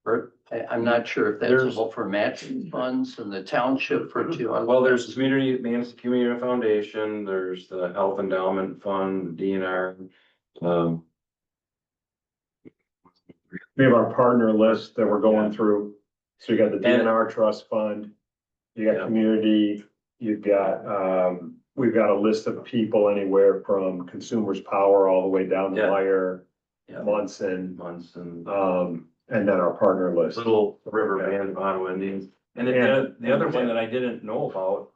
Or I'm not sure if that's There's- all for matching funds and the township for 200. Well, there's community, Manistee Community Foundation, there's the Health Endowment Fund, DNR. We have our partner list that we're going through. So you got the DNR Trust Fund, you got Yeah. community, you've got, we've got a list of people anywhere from Consumers Power all the way down to Yeah. Meyer, Yeah, Munson, months and and then our partner list. Little River Band of Ottawa Indians. And the other one that I didn't know about,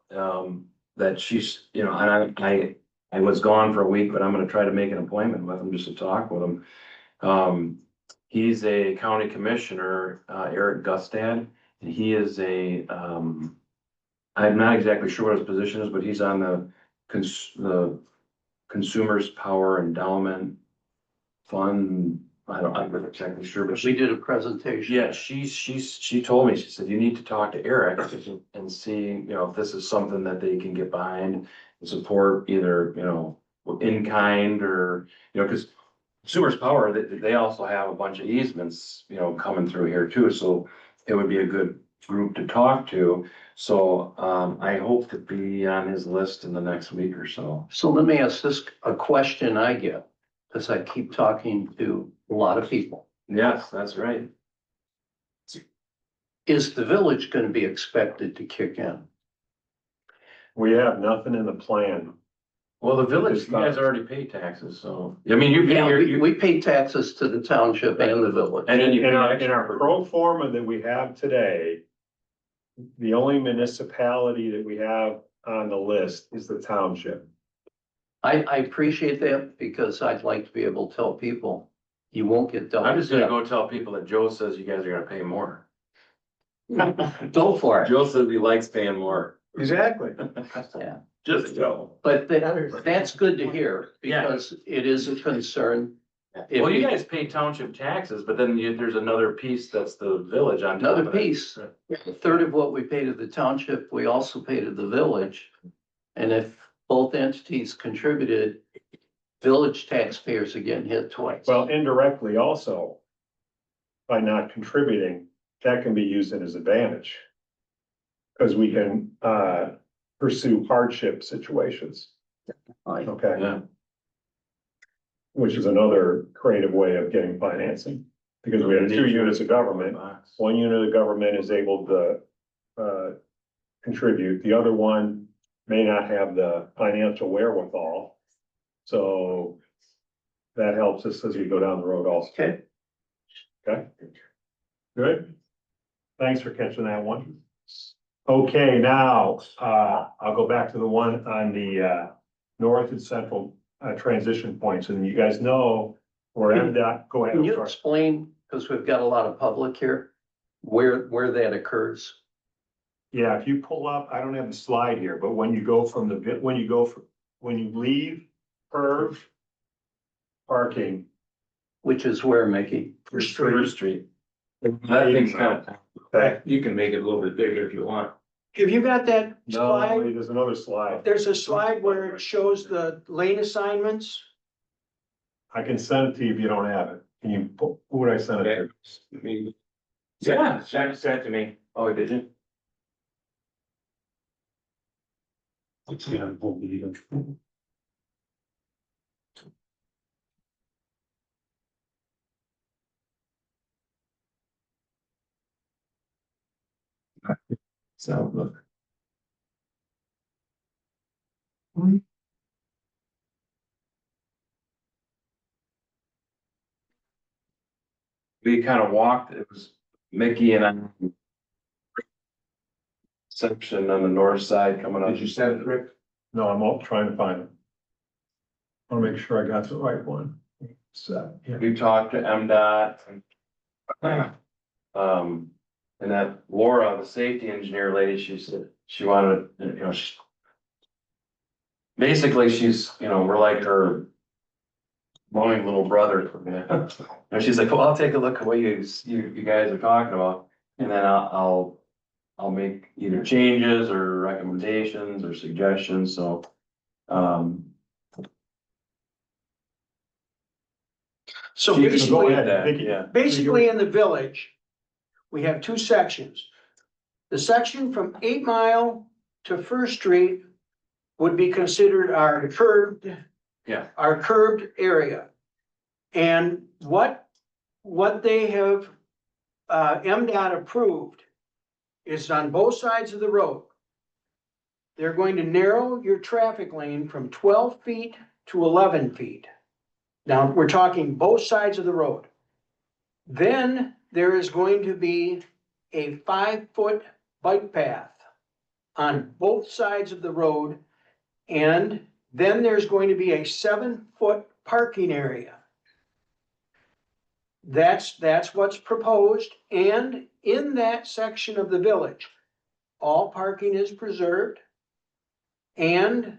that she's, you know, and I was gone for a week, but I'm gonna try to make an appointment with him just to talk with him. He's a county commissioner, Eric Gustad, and he is I'm not exactly sure what his position is, but he's on the Consumers Power Endowment Fund. I'm not exactly sure, but We she, did a presentation. yeah, she told me, she said, you need to talk to Eric and see, you know, if this is something that they can get behind and support either, you know, in kind or, you know, cause Consumers Power, they also have a bunch of easements, you know, coming through here too, so it would be a good group to talk to. So, I hope to be on his list in the next week or so. So let me ask this, a question I get, because I keep talking to a lot of people. Yes, that's right. Is the village going to be expected to kick in? We have nothing in the plan. Well, the village, you guys already pay taxes, so, I mean, you pay Yeah, your, we pay taxes to the township and the village. and then you. In pay our extra for- pro forma that we have today, the only municipality that we have on the list is the township. I appreciate that because I'd like to be able to tell people, you won't get double. I'm just gonna go tell people that Joe says you guys are gonna pay more. Go for it. Joe says he likes paying more. Exactly. Yeah. Just Joe. But that's good to hear because it is a concern. If Well, you we- guys pay township taxes, but then there's another piece that's the village on top Another of it. piece, a third of what we pay to the township, we also pay to the village. And if both entities contributed, village taxpayers are getting hit twice. Well, indirectly also, by not contributing, that can be used in his advantage. Because we can, pursue hardship situations, okay? Yeah, Which is another creative way of getting financing. Because we have two units of government, one unit of government is able to, contribute, the other one may not have the financial wherewithal. So that helps us as we go down the road also. Okay. Okay. Good. Thanks for catching that one. Okay, now, I'll go back to the one on the, north and central, transition points, and you guys know where MDOT, go ahead. Can I'm you sorry. explain, because we've got a lot of public here, where that occurs? Yeah, if you pull up, I don't have the slide here, but when you go from the, when you leave Perv parking, Which is where, Mickey? First Street. That thing's kind of, okay, You can make it a little bit bigger if you want. Have you got that no, slide? there's another slide. There's a slide where it shows the lane assignments. I can send it to you if you don't have it. Can you, who would I send it to? Yeah, send it to me. oh, did you? Yeah, it won't be even. So, look. We kind of walked, it was Mickey and I. Section on the north side coming up. Did you send it, Rick? No, I'm all trying to find it. I wanna make sure I got the right one. So, yeah. We talked to MDOT. And that Laura, the safety engineer lady, she said she wanted, basically, she's, we're like her loving little brother. And she's like, well, I'll take a look at what you guys are talking about, and then I'll make either changes or recommendations or suggestions, so. So She can basically, go ahead, that, yeah. basically in the village, we have two sections. The section from 8 Mile to First Street would be considered our curved. Yeah. Our curved area. And what they have, MDOT approved is on both sides of the road. They're going to narrow your traffic lane from 12 feet to 11 feet. Now, we're talking both sides of the road. Then there is going to be a 5-foot bike path on both sides of the road. And then there's going to be a 7-foot parking area. That's what's proposed. And in that section of the village, all parking is preserved. And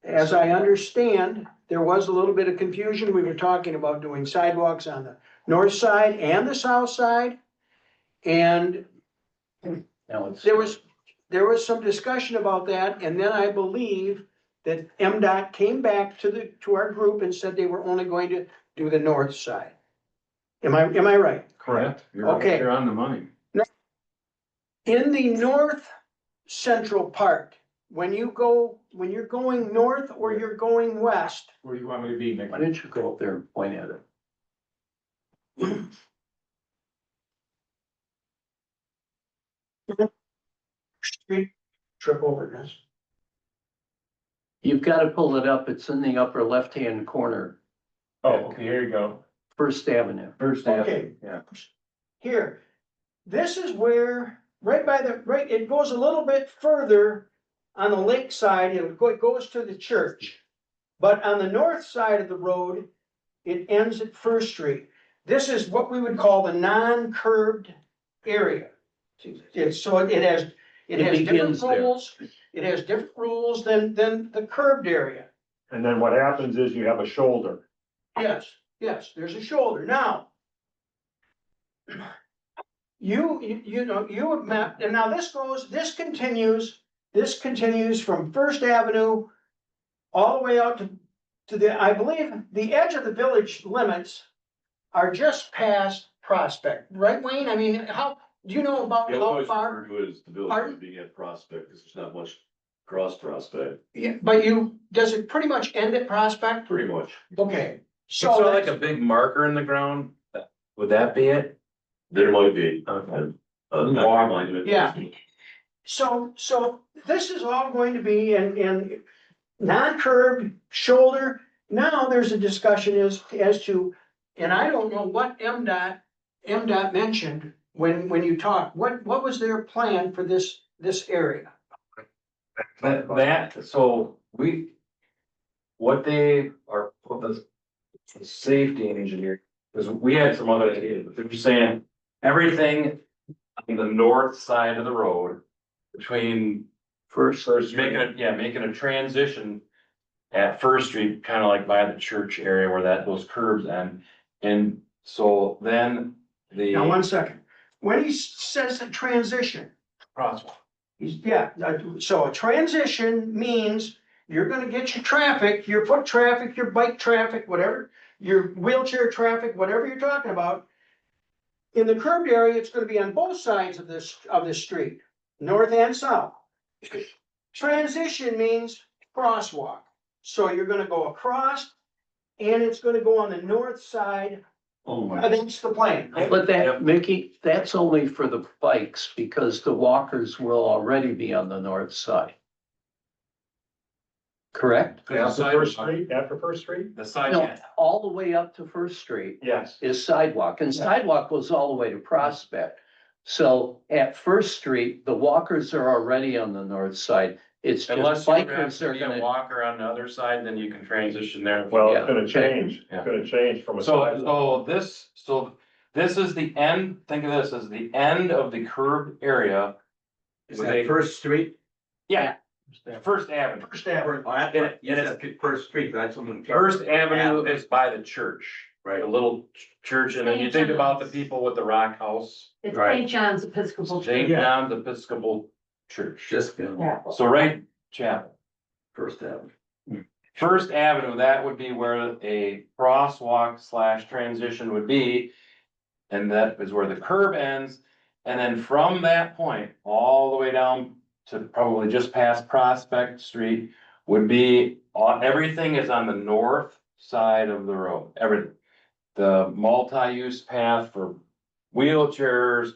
as I understand, there was a little bit of confusion. We were talking about doing sidewalks on the north side and the south side. And Now it's. there was some discussion about that, and then I believe that MDOT came back to our group and said they were only going to do the north side. Am I right? Correct. Okay. You're on the money. In the north central part, when you're going north or you're going west, Where do you want me to be, Mick? Why don't you go up there and point at it? street, trip over this. You've got to pull it up. It's in the upper left-hand corner, Oh, okay, here you go. First Avenue. First Okay. yeah. Here, this is where, it goes a little bit further on the lake side, it goes to the church. But on the north side of the road, it ends at First Street. This is what we would call the non-curbed area. So it has different begins there. rules, it has different rules than the curbed area. And then what happens is you have a shoulder. Yes, there's a shoulder. Now, you have mapped, and now this continues from First Avenue all the way out to the, I believe, the edge of the village limits are just past Prospect, right, Wayne? I mean, do you know about how far? Is the village Pardon? being at Prospect, because there's not much cross Prospect, Yeah, but does it pretty much end at Prospect? pretty much. Okay, So so like a big marker in the ground, would that be it? There might be. Okay. Log line. Yeah. So this is all going to be in non-curved shoulder. Now there's a discussion as to, and I don't know what MDOT mentioned when you talked, what was their plan for this area? So what they are, what the safety engineer, because we had some other ideas, but they're just saying everything on the north side of the road between First, making a transition at First Street, kind of like by the church area where those curves end. And so then Now, 1 second. When he says a transition, crosswalk. so a transition means you're gonna get your traffic, your foot traffic, your bike traffic, whatever, your wheelchair traffic, whatever you're talking about. In the curbed area, it's gonna be on both sides of this street, north and south. Transition means crosswalk. So you're gonna go across and it's gonna go on the north side. Oh, I think it's the plan. But that, Mickey, that's only for the bikes because the walkers will already be on the north side. Correct? After First Street, after First Street? The side, No, all the way up to First Street Yes. is sidewalk, and sidewalk goes all the way to Prospect. So at First Street, the walkers are already on the north side. It's unless just you have bikers to are be a gonna. walker on the other side, then you can transition there. Well, Yeah. it's gonna change, Yeah. it's gonna change from a. So this is the end, think of this as the end of the curved area. Is that First Street? Yeah, First Avenue. First Avenue. First Street, that's something. First Avenue is by the church, Right. the little church, and then you think about the people with the rock house. It's Right. St. John's Episcopal St. Church. John's Episcopal Church. Just Yeah. So right, chapel. First Avenue. First Avenue, that would be where a crosswalk slash transition would be. And that is where the curve ends. And then from that point, all the way down to probably just past Prospect Street would be, everything is on the north side of the road, everything. The multi-use path for wheelchairs,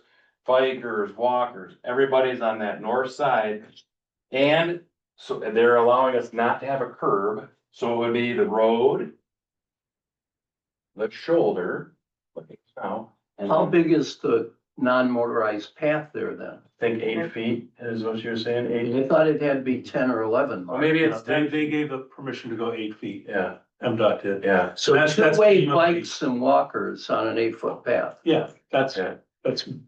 bikers, walkers, everybody's on that north side. And so they're allowing us not to have a curb, so it would be the road, the shoulder, like now, and How I big is the non-motorized path there then? think 8 feet is what you're saying, 8. I thought it had to be 10 or 11. Well, Mark. maybe it's They, 10. they gave the permission to go 8 feet. Yeah, MDOT did. yeah. So that's two-way FEMA. bikes and walkers on an 8-foot path. Yeah, that's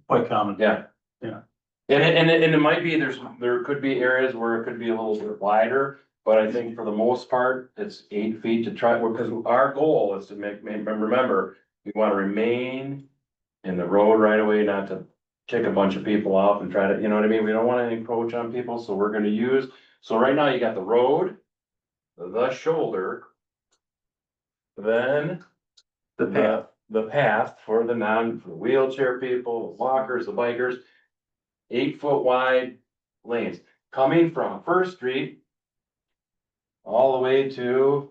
quite common. Yeah. Yeah. And it might be, there could be areas where it could be a little bit wider, but I think for the most part, it's 8 feet to try, because our goal is to remember, we wanna remain in the road right away, not to kick a bunch of people off and try to, you know what I mean? We don't wanna encroach on people, so we're gonna use, so right now you got the road, the shoulder, then the path for the for wheelchair people, walkers, the bikers. 8 foot wide lanes coming from First Street. All the way to.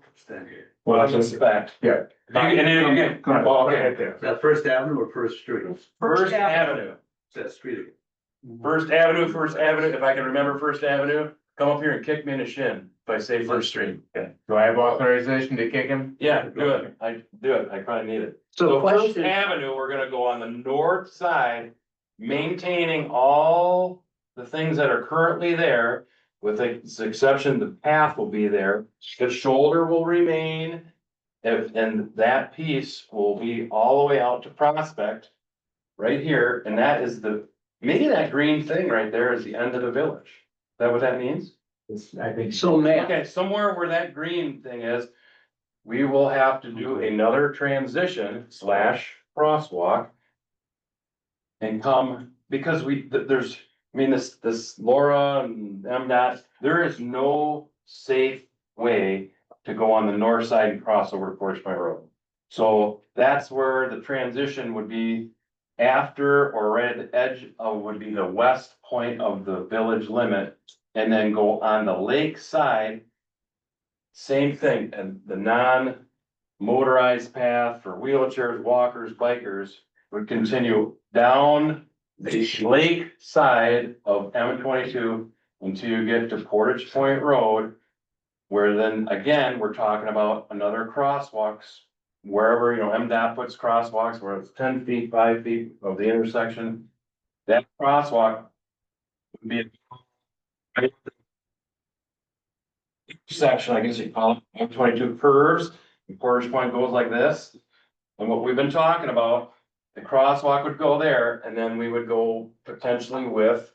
Well, I suspect. Yeah. And then again, okay, Right there. Is that First Avenue or First Street? First Avenue, Is that street again? First Avenue, if I can remember First Avenue, come up here and kick me in the shin if I say First Street. Okay. Do I have authorization to kick him? Yeah, do it, I probably need it. So So First question, Avenue, we're gonna go on the north side, maintaining all the things that are currently there. With the exception, the path will be there, the shoulder will remain. And that piece will be all the way out to Prospect. Right here, and that is maybe that green thing right there is the end of the village. Is that what that means? I think. so Matt, Okay, somewhere where that green thing is, we will have to do another transition slash crosswalk. And come, because there's, I mean, this Laura and MDOT, there is no safe way to go on the north side and cross over to Porch Point Road. So that's where the transition would be after or right at the edge of would be the west point of the village limit. And then go on the lake side. Same thing, and the non-motorized path for wheelchairs, walkers, bikers would continue down the lake side of M22 until you get to Portage Point Road. Where then again, we're talking about another crosswalks, wherever, you know, MDOT puts crosswalks where it's 10 feet, 5 feet of the intersection. That crosswalk would be a section, I guess you call it, M22 curves, and Portage Point goes like this. And what we've been talking about, the crosswalk would go there, and then we would go potentially with,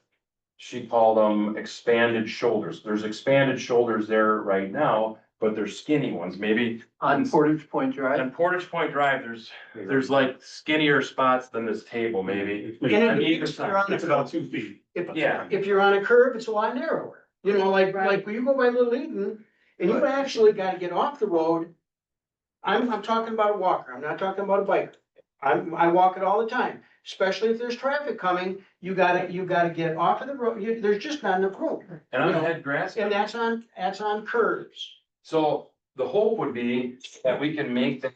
she called them expanded shoulders. There's expanded shoulders there right now, but they're skinny ones, maybe. on Portage Point Drive, On Portage Point Drive, there's like skinnier spots than this table, maybe. On either If you're on side. the It's about 2 feet. Yeah. If you're on a curve, it's a lot narrower. You know, like when you go by Little Eden and you actually gotta get off the road. I'm talking about a walker. I'm not talking about a biker. I walk it all the time. especially if there's traffic coming, you gotta get off of the road, there's just not enough room. And I'm head grass. And that's on curves. So the hope would be that we can make the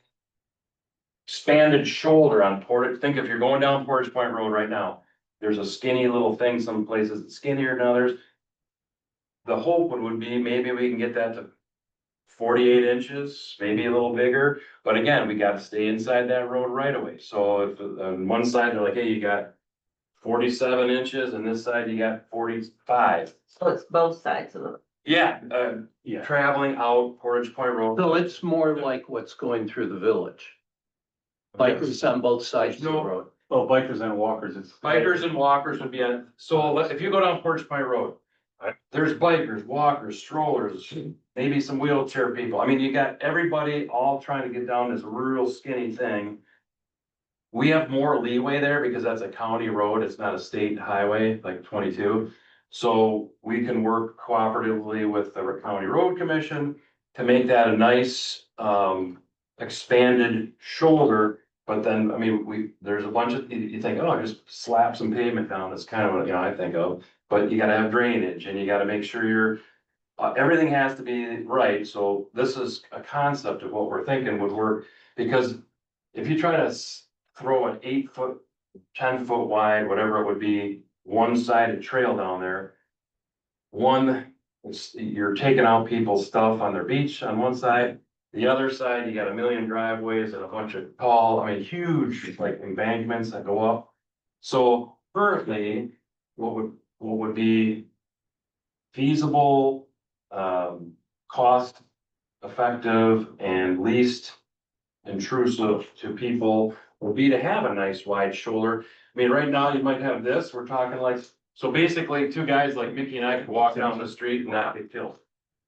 expanded shoulder on Portage, think if you're going down Portage Point Road right now, there's a skinny little thing, some places it's skinnier than others. The hope would be maybe we can get that to 48 inches, maybe a little bigger, but again, we gotta stay inside that road right away. So if on one side, they're like, hey, you got 47 inches, and this side you got 45. So it's both sides of the, Yeah, Yeah. traveling out Portage Point Road. So it's more like what's going through the village. Bikers on both sides of the No. road. Oh, bikers and walkers, it's. Bikers and walkers would be on, so if you go down Portage Point Road, there's bikers, walkers, strollers, maybe some wheelchair people. I mean, you got everybody all trying to get down this real skinny thing. We have more leeway there because that's a county road. It's not a state highway like 22. So we can work cooperatively with the county road commission to make that a nice, expanded shoulder. But then, I mean, there's a bunch of, you think, oh, just slap some pavement down. That's kind of what, I think of. But you gotta have drainage and you gotta make sure everything has to be right. So this is a concept of what we're thinking would work. Because if you try to throw an 8 foot, 10 foot wide, whatever it would be, one-sided trail down there. You're taking out people's stuff on their beach on one side. The other side, you got a million driveways and a bunch of tall, I mean, huge like embankments that go up. So currently, what would be feasible, cost effective and least intrusive to people would be to have a nice wide shoulder. I mean, right now you might have this, we're talking like, so basically two guys like Mickey and I could walk down the street and not get killed.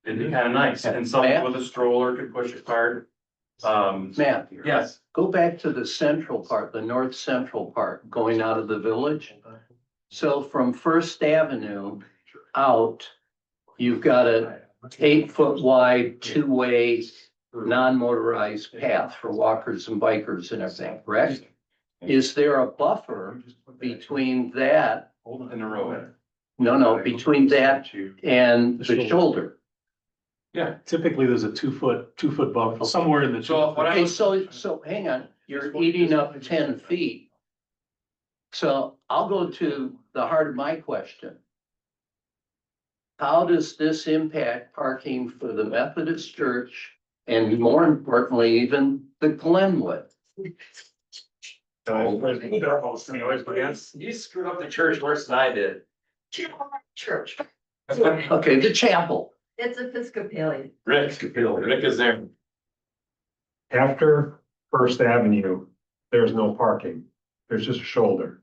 It'd be kind of nice, and someone with a stroller could push a cart. Matt, Yes, go back to the central part, the north central part, going out of the village. So from First Avenue out, you've got a 8 foot wide, two-way, non-motorized path for walkers and bikers and everything, correct? Is there a buffer between that? in the road. No, between that and the shoulder. Yeah, Typically, there's a 2 foot buffer, somewhere in the. So what I Okay, was- so hang on, you're eating up 10 feet. So I'll go to the heart of my question. How does this impact parking for the Methodist Church and more importantly, even the Glenwood? You screwed up the church worse than I did. Church, Okay, the chapel. it's Episcopalian. Rick is there. After First Avenue, there's no parking. There's just a shoulder.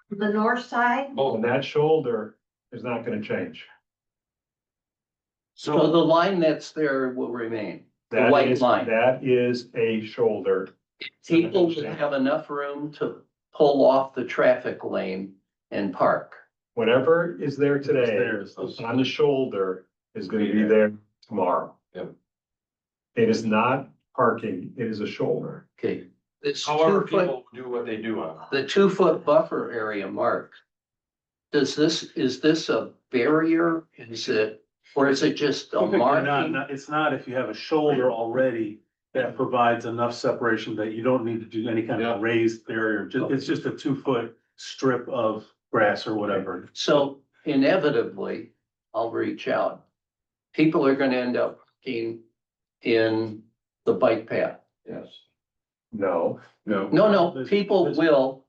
The north side, And that shoulder is not gonna change. So the line that's there will remain. The That white is, line. that is a shoulder. People will have enough room to pull off the traffic lane and park. Whatever is there today There's- on the shoulder is gonna be there tomorrow. Yep. It is not parking, it is a shoulder. Okay. This However, 2 foot, people do what they do on. the 2 foot buffer area mark. Is this a barrier? Or is it just a Typically marking? It's not if you have a shoulder already that provides enough separation that you don't need to do any kind Yeah. of raised barrier. It's just a 2 foot strip of grass or whatever. So inevitably, I'll reach out. People are gonna end up parking in the bike path. Yes. No, No, people will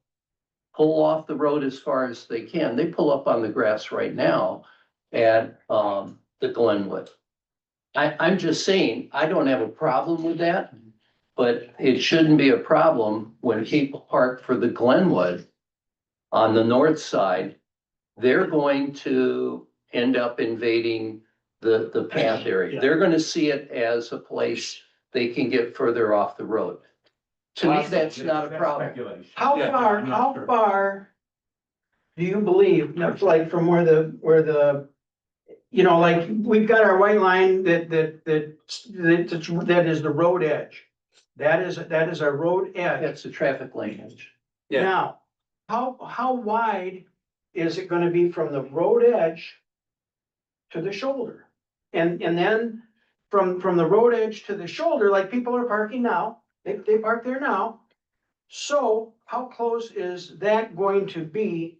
pull off the road as far as they can. They pull up on the grass right now at, the Glenwood. I'm just saying, I don't have a problem with that, but it shouldn't be a problem when people park for the Glenwood on the north side. They're going to end up invading the path area. They're gonna see it as a place they can get further off the road. To me, that's not a problem. How far do you believe, that's like from where the, you know, like, we've got our white line that is the road edge. That is our road edge. That's the traffic lane. Yeah. Now, how wide is it gonna be from the road edge to the shoulder? And then from the road edge to the shoulder, like people are parking now, they park there now. So how close is that going to be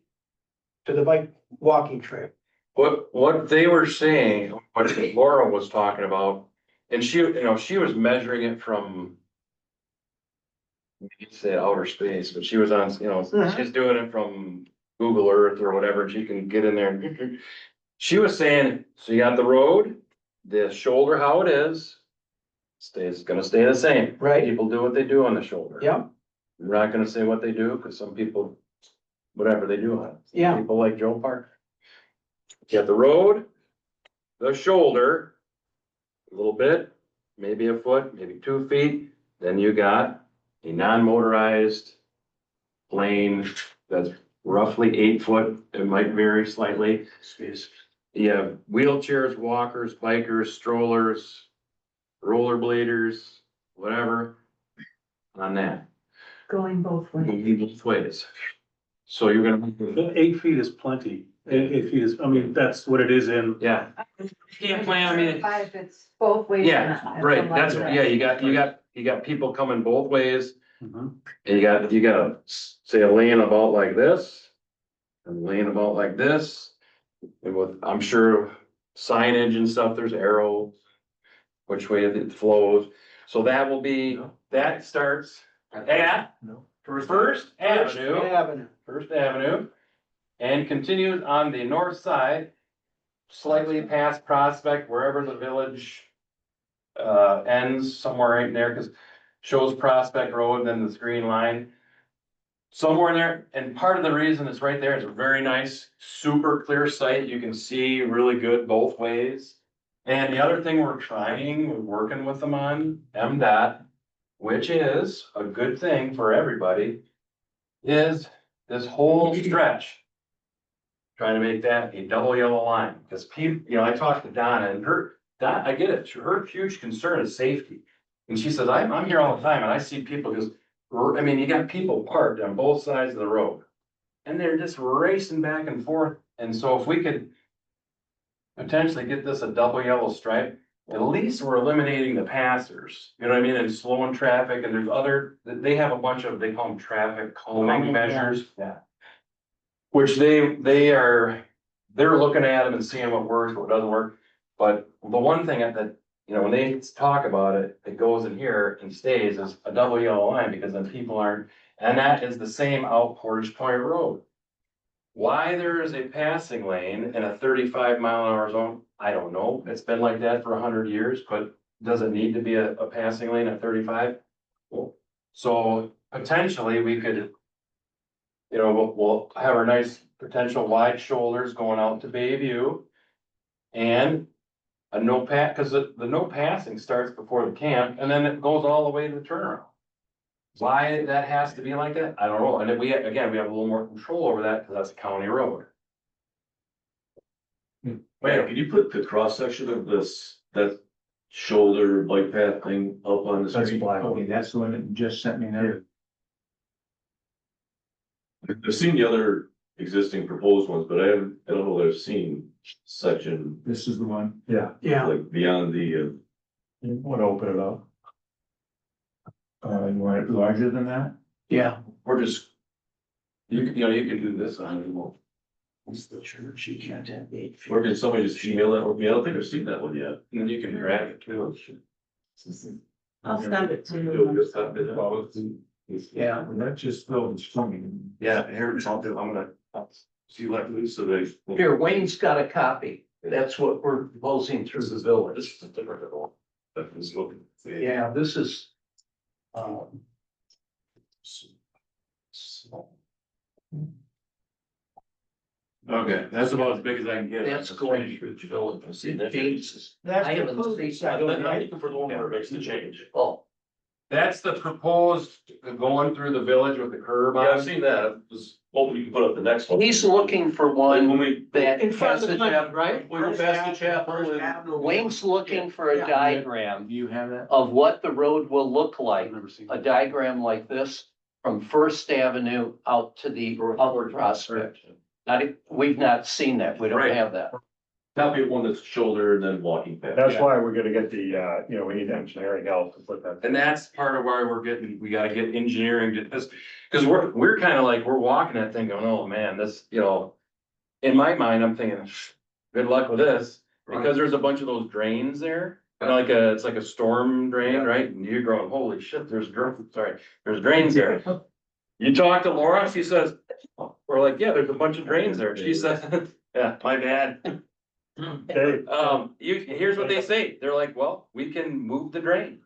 to the bike walking trail? What they were saying, what Laura was talking about, and she, she was measuring it from. You say outer space, but she was on, she's doing it from Google Earth or whatever, and she can get in there and. She was saying, so you got the road, the shoulder, how it is. Gonna stay the same. Right. People do what they do on the shoulder. Yep. We're not gonna say what they do, cause some people, whatever they do on it. Some Yeah. People like Joe Park. You got the road, the shoulder, a little bit, maybe a foot, maybe 2 feet, then you got a non-motorized lane that's roughly 8 foot, it might vary slightly. You have wheelchairs, walkers, bikers, strollers, rollerbladers, whatever, on that. Going both ways. Moving both ways. So you're gonna, 8 feet is plenty. 8 feet is, I mean, that's what it is in. yeah. Can't plan, I mean, If it's both ways. yeah, and right, something that's, like yeah, that. you got people coming both ways. Mhm. And you got a, say, a lane about like this, and a lane about like this. And with, I'm sure signage and stuff, there's arrows, which way it flows. So that will be, that starts at First Avenue, First Avenue, and continues on the north side, slightly past Prospect, wherever the village ends, somewhere right in there, because shows Prospect Road, then this green line. Somewhere in there, and part of the reason it's right there, it's a very nice, super clear site, you can see really good both ways. And the other thing we're working with them on, MDOT, which is a good thing for everybody, is this whole stretch. Trying to make that a double yellow line, because people, I talked to Donna and I get it, her huge concern is safety. And she says, I'm here all the time and I see people just, you got people parked on both sides of the road. And they're just racing back and forth, and so if we could potentially get this a double yellow stripe, at least we're eliminating the passers, you know what I mean, and slowing traffic, and they have a bunch of, they call them traffic calming measures. Yeah. Which they're looking at them and seeing what works, what doesn't work. But the one thing that, when they talk about it, it goes in here and stays as a double yellow line, because then people aren't, and that is the same out Portage Point Road. Why there is a passing lane in a 35-mile-an-hour zone, I don't know. It's been like that for 100 years, but does it need to be a passing lane at 35? So potentially we could, we'll have our nice potential wide shoulders going out to Bayview. And a because the no passing starts before the camp, and then it goes all the way to the turnaround. Why that has to be like that, I don't know, and then we have a little more control over that, because that's a county road. Man, can you put the cross section of that shoulder bike path thing up on the screen? Okay, that's the one that just sent me there. I've seen the other existing proposed ones, but I don't know that I've seen section This is the one. Yeah. like beyond the, You want to open it up? You want it larger than that? Yeah. Or just, you can do this on it. It's the church, you can't have 8 feet. or can somebody just email that with me? I don't think I've seen that one yet. And then you can drag it too. I'll send it to You'll you. just have to- Yeah. And that just filled the string. Yeah, here, I'm gonna see like this, so they. Here, Wayne's got a copy. That's what we're proposing through the village. This is a different one. That is looking. Yeah, this is. Okay, that's about as big as I can get. That's going through the village. See, that Jesus. That's I the haven't code seen- section, I'm right? looking for the one where it makes the change. Oh, That's the proposed, going through the village with the curb Yeah, I've on. seen that. I was hoping you can put up the next one. he's looking for When one we, that In front has of the the clinic, chapel. right? when we're past the chapel and. Wayne's looking for a Yeah. diagram Do you have that? of what the road will look like. I've never seen. A diagram like this from First Avenue out to the other Prospect. We've not seen that. We don't Right. have that. Copy of one that's shoulder and then walking path. That's why we're gonna get the, we need engineering help to put that. And that's part of why we gotta get engineering to this, cause we're kind of like, we're walking that thing going, oh man, this, in my mind, I'm thinking, good luck with this, because there's a bunch of those drains there. It's like a storm drain, right? And you're going, holy shit, there's drains there. You talk to Laura, she says, we're like, yeah, there's a bunch of drains there. She says, yeah, my bad. Dave, Here's what they say. They're like, well, we can move the drain.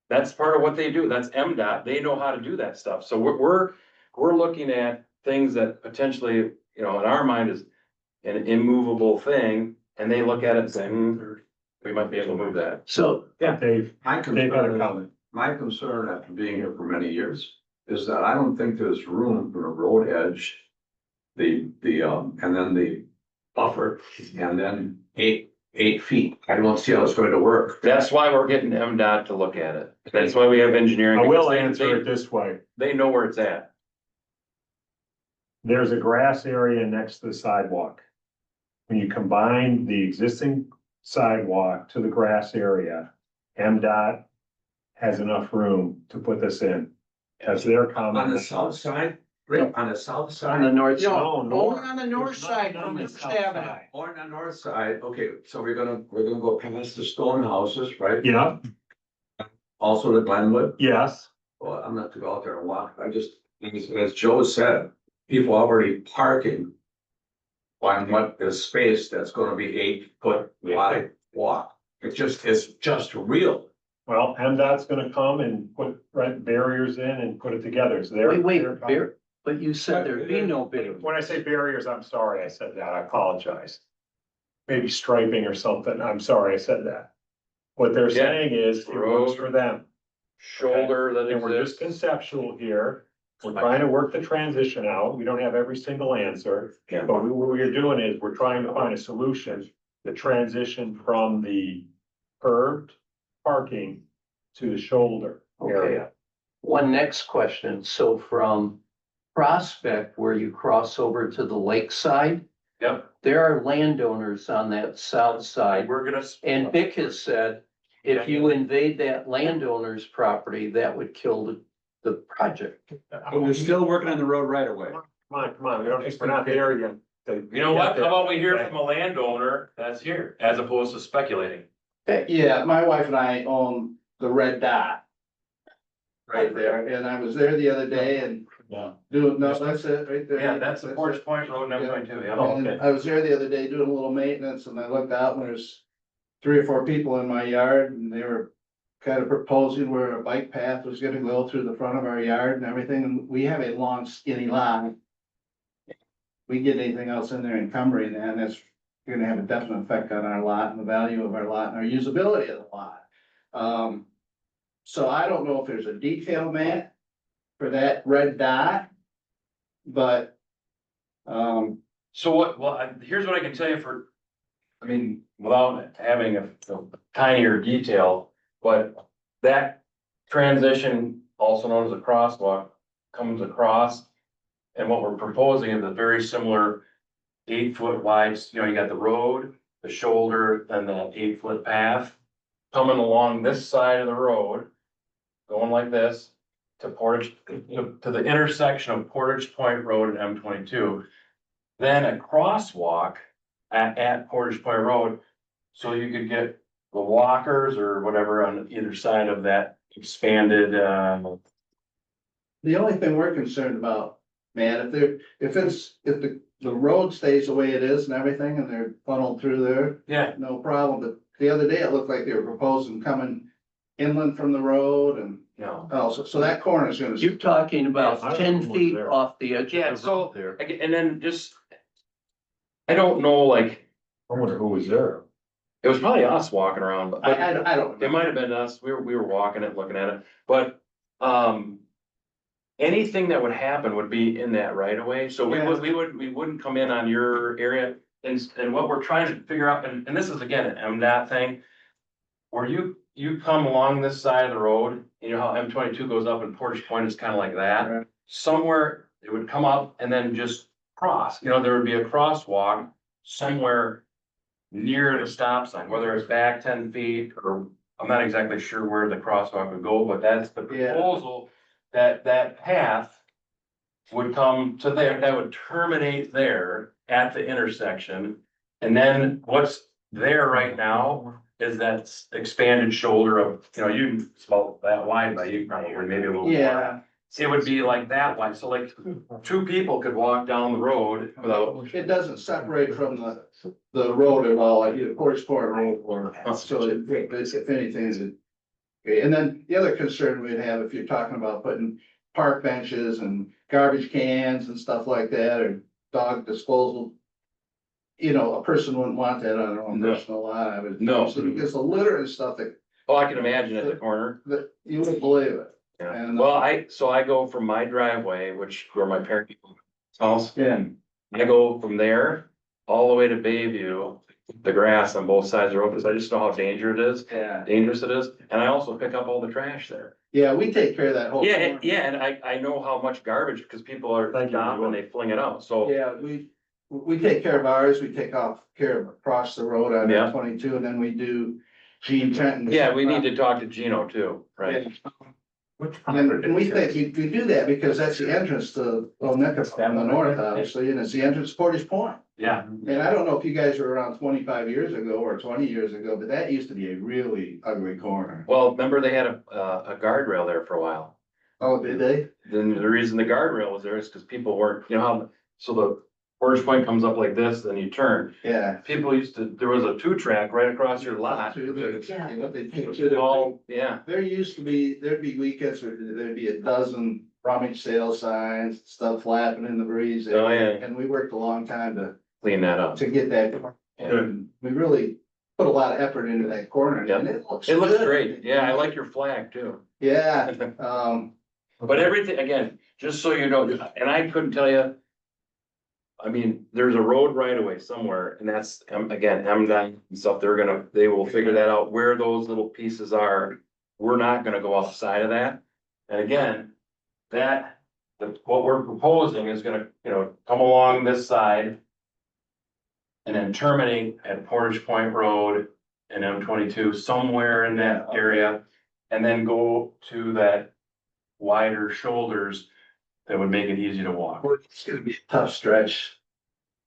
That's part of what they do. That's MDOT. They know how to do that stuff. So we're looking at things that potentially, in our mind is an immovable thing. And they look at it and say, we might be able to move that. So Dave, My Dave had a concern, comment. my concern after being here for many years is that I don't think there's room for a road edge. And then the buffer, and then 8 feet. I don't see how it's going to work. That's why we're getting MDOT to look at it. That's why we have engineering. I will because answer it this way. They know where it's at. There's a grass area next to the sidewalk. When you combine the existing sidewalk to the grass area, MDOT has enough room to put this in. As their comment. On the south side, Rick, on the south side. on the north, No, Only on the north side on from the First south Avenue. side. On the north side, okay, so we're gonna go past the stone houses, right? Yeah, Also the Glenwood. yes, Well, I'm not to go out there and walk. I just, as Joe said, people already parking on what is space that's gonna be 8 foot wide walk. It's just real. well, MDOT's gonna come and put barriers in and put it together, so they're. but you said there'd be no bid. When I say barriers, I'm sorry I said that, I apologize. Maybe striping or something, I'm sorry I said that. What they're Yeah. saying is, it works for them. Shoulder that And we're just exists. conceptual here, we're trying to work the transition out, we don't have every single answer. Yeah. But what we're doing is, we're trying to find a solution, the transition from the curved parking to the shoulder area. One next question. So from Prospect, where you cross over to the lakeside, Yep, there are landowners on that south side. we're gonna. And Vic has said, if you invade that landowner's property, that would kill the project. But we're still working on the road right away. Come on, we're not there yet. You know what? How about we hear from a landowner that's here, as opposed to speculating? Yeah, my wife and I own the red dot right there, and I was there the other day and that's it right there. Yeah, that's the Portage Point Road, and everything too, yeah. And I was there the other day doing a little maintenance and I looked out and there's 3 or 4 people in my yard and they were kind of proposing where a bike path was gonna go through the front of our yard and everything, and we have a long skinny lot. We get anything else in there encumbering that, and that's gonna have a definite effect on our lot and the value of our lot and our usability of the lot. So I don't know if there's a detail map for that red dot, but, So here's what I can tell you without having a tinier detail, but that transition, also known as a crosswalk, comes across. And what we're proposing is a very similar 8 foot wide, you got the road, the shoulder, and the 8 foot path coming along this side of the road, going like this to Portage, to the intersection of Portage Point Road and M22. Then a crosswalk at Portage Point Road, so you could get the walkers or whatever on either side of that expanded, the only thing we're concerned about, man, if the road stays the way it is and everything and they're funneled through there, yeah, no problem, but the other day it looked like they were proposing coming inland from the road and no. also, so that corner is gonna. You're talking about Yeah, I 10 don't know feet there. off the edge Yeah, of the so, road there. and then just, I don't know, I wonder who was there. it was probably us walking around, but. I don't. It might have been us, we were walking it, looking at it, but, anything that would happen would be in that right of way, so we wouldn't come in on your area. And what we're trying to figure out, and this is again an MDOT thing, where you you come along this side of the road, you know how M22 goes up and Portage Point is kind of like that. Right. Somewhere it would come up and then just cross, you know, there would be a crosswalk somewhere near the stop sign, whether it's back 10 feet or I'm not exactly sure where the crosswalk would go, but that's the Yeah. proposal. That path would come to there, that would terminate there at the intersection. And then what's there right now is that expanded shoulder of, you know, it's about that wide by you probably, maybe a little more. Yeah, It would be like that wide, so like two people could walk down the road without. it doesn't separate from the road at all, like the Portage Point Road, or, so if anything, is it. Okay, and then the other concern we'd have if you're talking about putting park benches and garbage cans and stuff like that, or dog disposal. You know, a person wouldn't want that on their own No. personal lot, I would. No. So because the litter and stuff that Oh, I can imagine at the corner. you wouldn't believe it. Yeah, And- well, I go from my driveway, where my parents' house, Yeah. I go from there all the way to Bayview, the grass on both sides of the road, because I just know how dangerous it is, and I also pick up all the trash there. Yeah, we take care of that whole. Yeah, corner. yeah, and I know how much garbage, because people are Thank you. stopping and they fling it out, so. Yeah, we take care of ours, we take care of across the road on Yeah. 22, and then we do Gene Trenton. Yeah, we need to talk to Gino too, right? And we think we do that because that's the entrance to Onekama on the north, obviously, and it's the entrance to Portage Point. Yeah, And I don't know if you guys were around 25 years ago or 20 years ago, but that used to be a really ugly corner. well, remember they had a guardrail there for a while. Oh, did they? Then the reason the guardrail was there is because people weren't, you know how, so the Portage Point comes up like this, then you turn. Yeah. People there was a 2-track right across your lot. All, yeah, There used to be, there'd be weekends where there'd be a dozen rummage sale signs, stuff flapping in the breeze. Oh, yeah. And we worked a long time clean that up. to get that. Yeah. And we really put a lot of effort into that corner. Yeah. And it looks It looks good. great. Yeah, I like your flag too. Yeah, But everything, again, just so you know, and I couldn't tell you. I mean, there's a road right away somewhere, and that's, again, MDOT and stuff, they will figure that out, where those little pieces are. We're not gonna go outside of that. And again, what we're proposing is gonna, you know, come along this side. And then terminate at Portage Point Road and M22, somewhere in that area. And then go to that wider shoulders that would make it easy to walk. it's gonna be a tough stretch.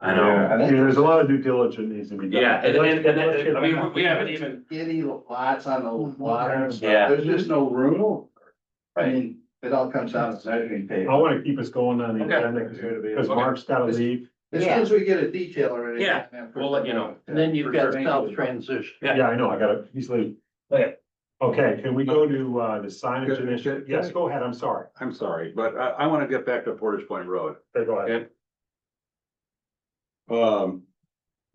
I know. Yeah, there's a lot of due diligence needs to be done. Yeah, and Let's get I mean, back- we haven't even, Skinny lots on the water and stuff. Yeah. There's just no room. I Right. mean, it all comes down to measuring tape. I wanna keep us going on the Okay. agenda, because Mark's gotta leave. As soon as we get a detail already. Yeah, we'll let you know. And then you've got For sure. south transition. Yeah. Yeah, I know, I gotta, he's leaving. Okay. Okay, can we go to, the signage Good, initiative? good. Yes, go ahead, I'm sorry. I'm sorry, but I want to get back to Portage Point Road. Okay, go ahead.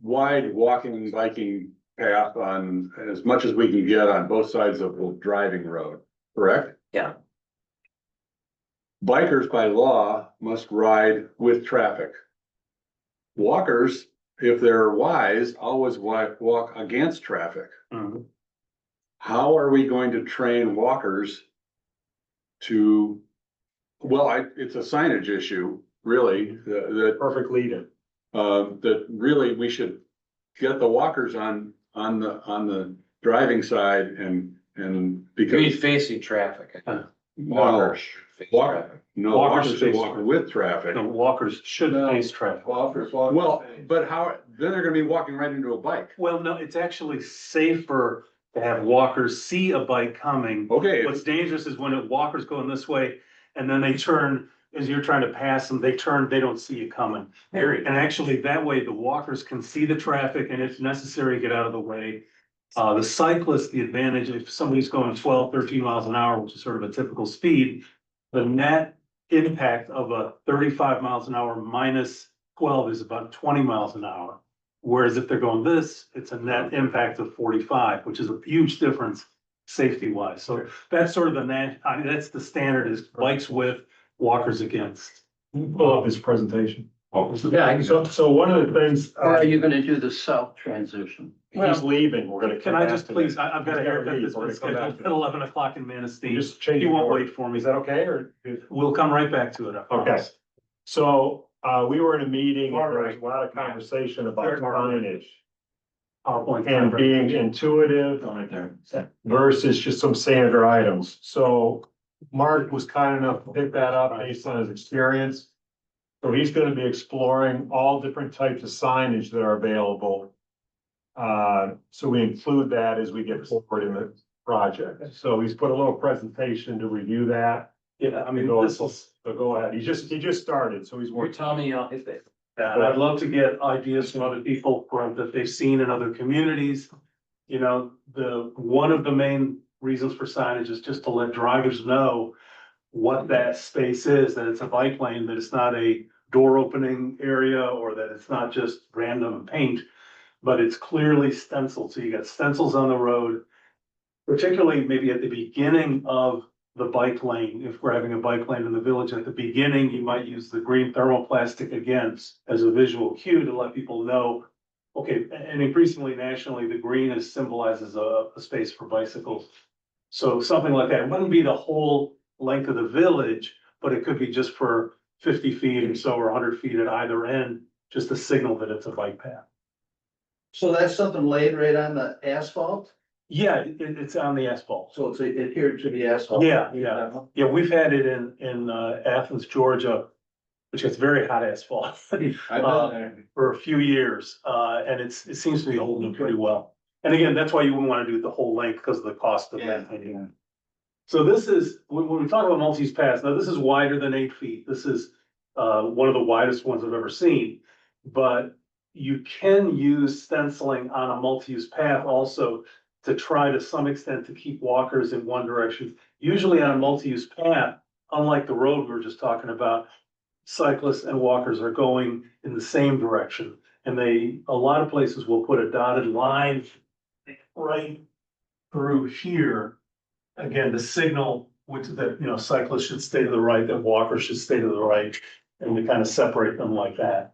Wide walking and biking path on, as much as we can get on both sides of the driving road, correct? Yeah. Bikers by law must ride with traffic. Walkers, if they're wise, always walk against traffic. Mhm. How are we going to train walkers to, well, it's a signage issue, really, that Perfect lead-in. that really we should get the walkers on the driving side and You mean because. facing traffic. No, Walkers should face walk- traffic. no, Walkers walkers should face walk traffic. with traffic. The walkers should face traffic. Well, but how, then they're gonna be walking right into a bike. Well, no, it's actually safer to have walkers see a bike coming. Okay, What's dangerous is when walkers going this way and then they turn, as you're trying to pass them, they turn, they don't see you coming. Period. And actually, that way the walkers can see the traffic and if necessary, get out of the way. The cyclist, the advantage, if somebody's going 12, 13 miles an hour, which is sort of a typical speed, the net impact of a 35 miles an hour minus 12 is about 20 miles an hour. Whereas if they're going this, it's a net impact of 45, which is a huge difference safety wise. So that's sort of that's the standard is bikes with, walkers against. Pull up his presentation. Yeah. So one of the things, Or are you gonna do the south transition? he's leaving, we're gonna. Can come I back just to please, that. I've got a He's gotta haircut leave. that's We're been gonna come back scheduled to at that. 11 o'clock in Manistee. Just change. He the won't order. wait for me. Is that okay, or? We'll come right back to it. I Okay, promise. so, we were in a meeting and there was a lot of conversation about signage. PowerPoint. And being intuitive Right there. versus just some standard items. So Mark was kind enough to pick that up based on his experience. So he's gonna be exploring all different types of signage that are available. So we include that as we get forward in the project. So he's put a little presentation to review that. Yeah, I mean, Go this on. is, So go ahead. He just started, so he's You working. tell me, if they. and I'd love to get ideas from other people that they've seen in other communities. You know, one of the main reasons for signage is just to let drivers know what that space is, that it's a bike lane, that it's not a door opening area, or that it's not just random paint, but it's clearly stenciled. So you got stencils on the road, particularly maybe at the beginning of the bike lane. If we're having a bike lane in the village, at the beginning, you might use the green thermoplastic again as a visual cue to let people know. Okay, and increasingly nationally, the green is symbolizes a space for bicycles. So something like that. It wouldn't be the whole length of the village, but it could be just for 50 feet or so, or 100 feet at either end, just to signal that it's a bike path. So that's something laid right on the asphalt? Yeah, it's on the asphalt. So it's adhered to the asphalt? Yeah, yeah, we've had it in Athens, Georgia, which gets very hot asphalt I've been there. for a few years, and it seems to be holding pretty well. And again, that's why you wouldn't want to do it the whole length because of the cost of maintaining. So this is, when we talk about multi-use paths, now this is wider than 8 feet. This is one of the widest ones I've ever seen. But you can use stenciling on a multi-use path also to try to some extent to keep walkers in one direction. Usually on a multi-use path, unlike the road we were just talking about, cyclists and walkers are going in the same direction. And a lot of places will put a dotted line right through here. Again, the signal which that, cyclists should stay to the right, that walkers should stay to the right, and we kind of separate them like that.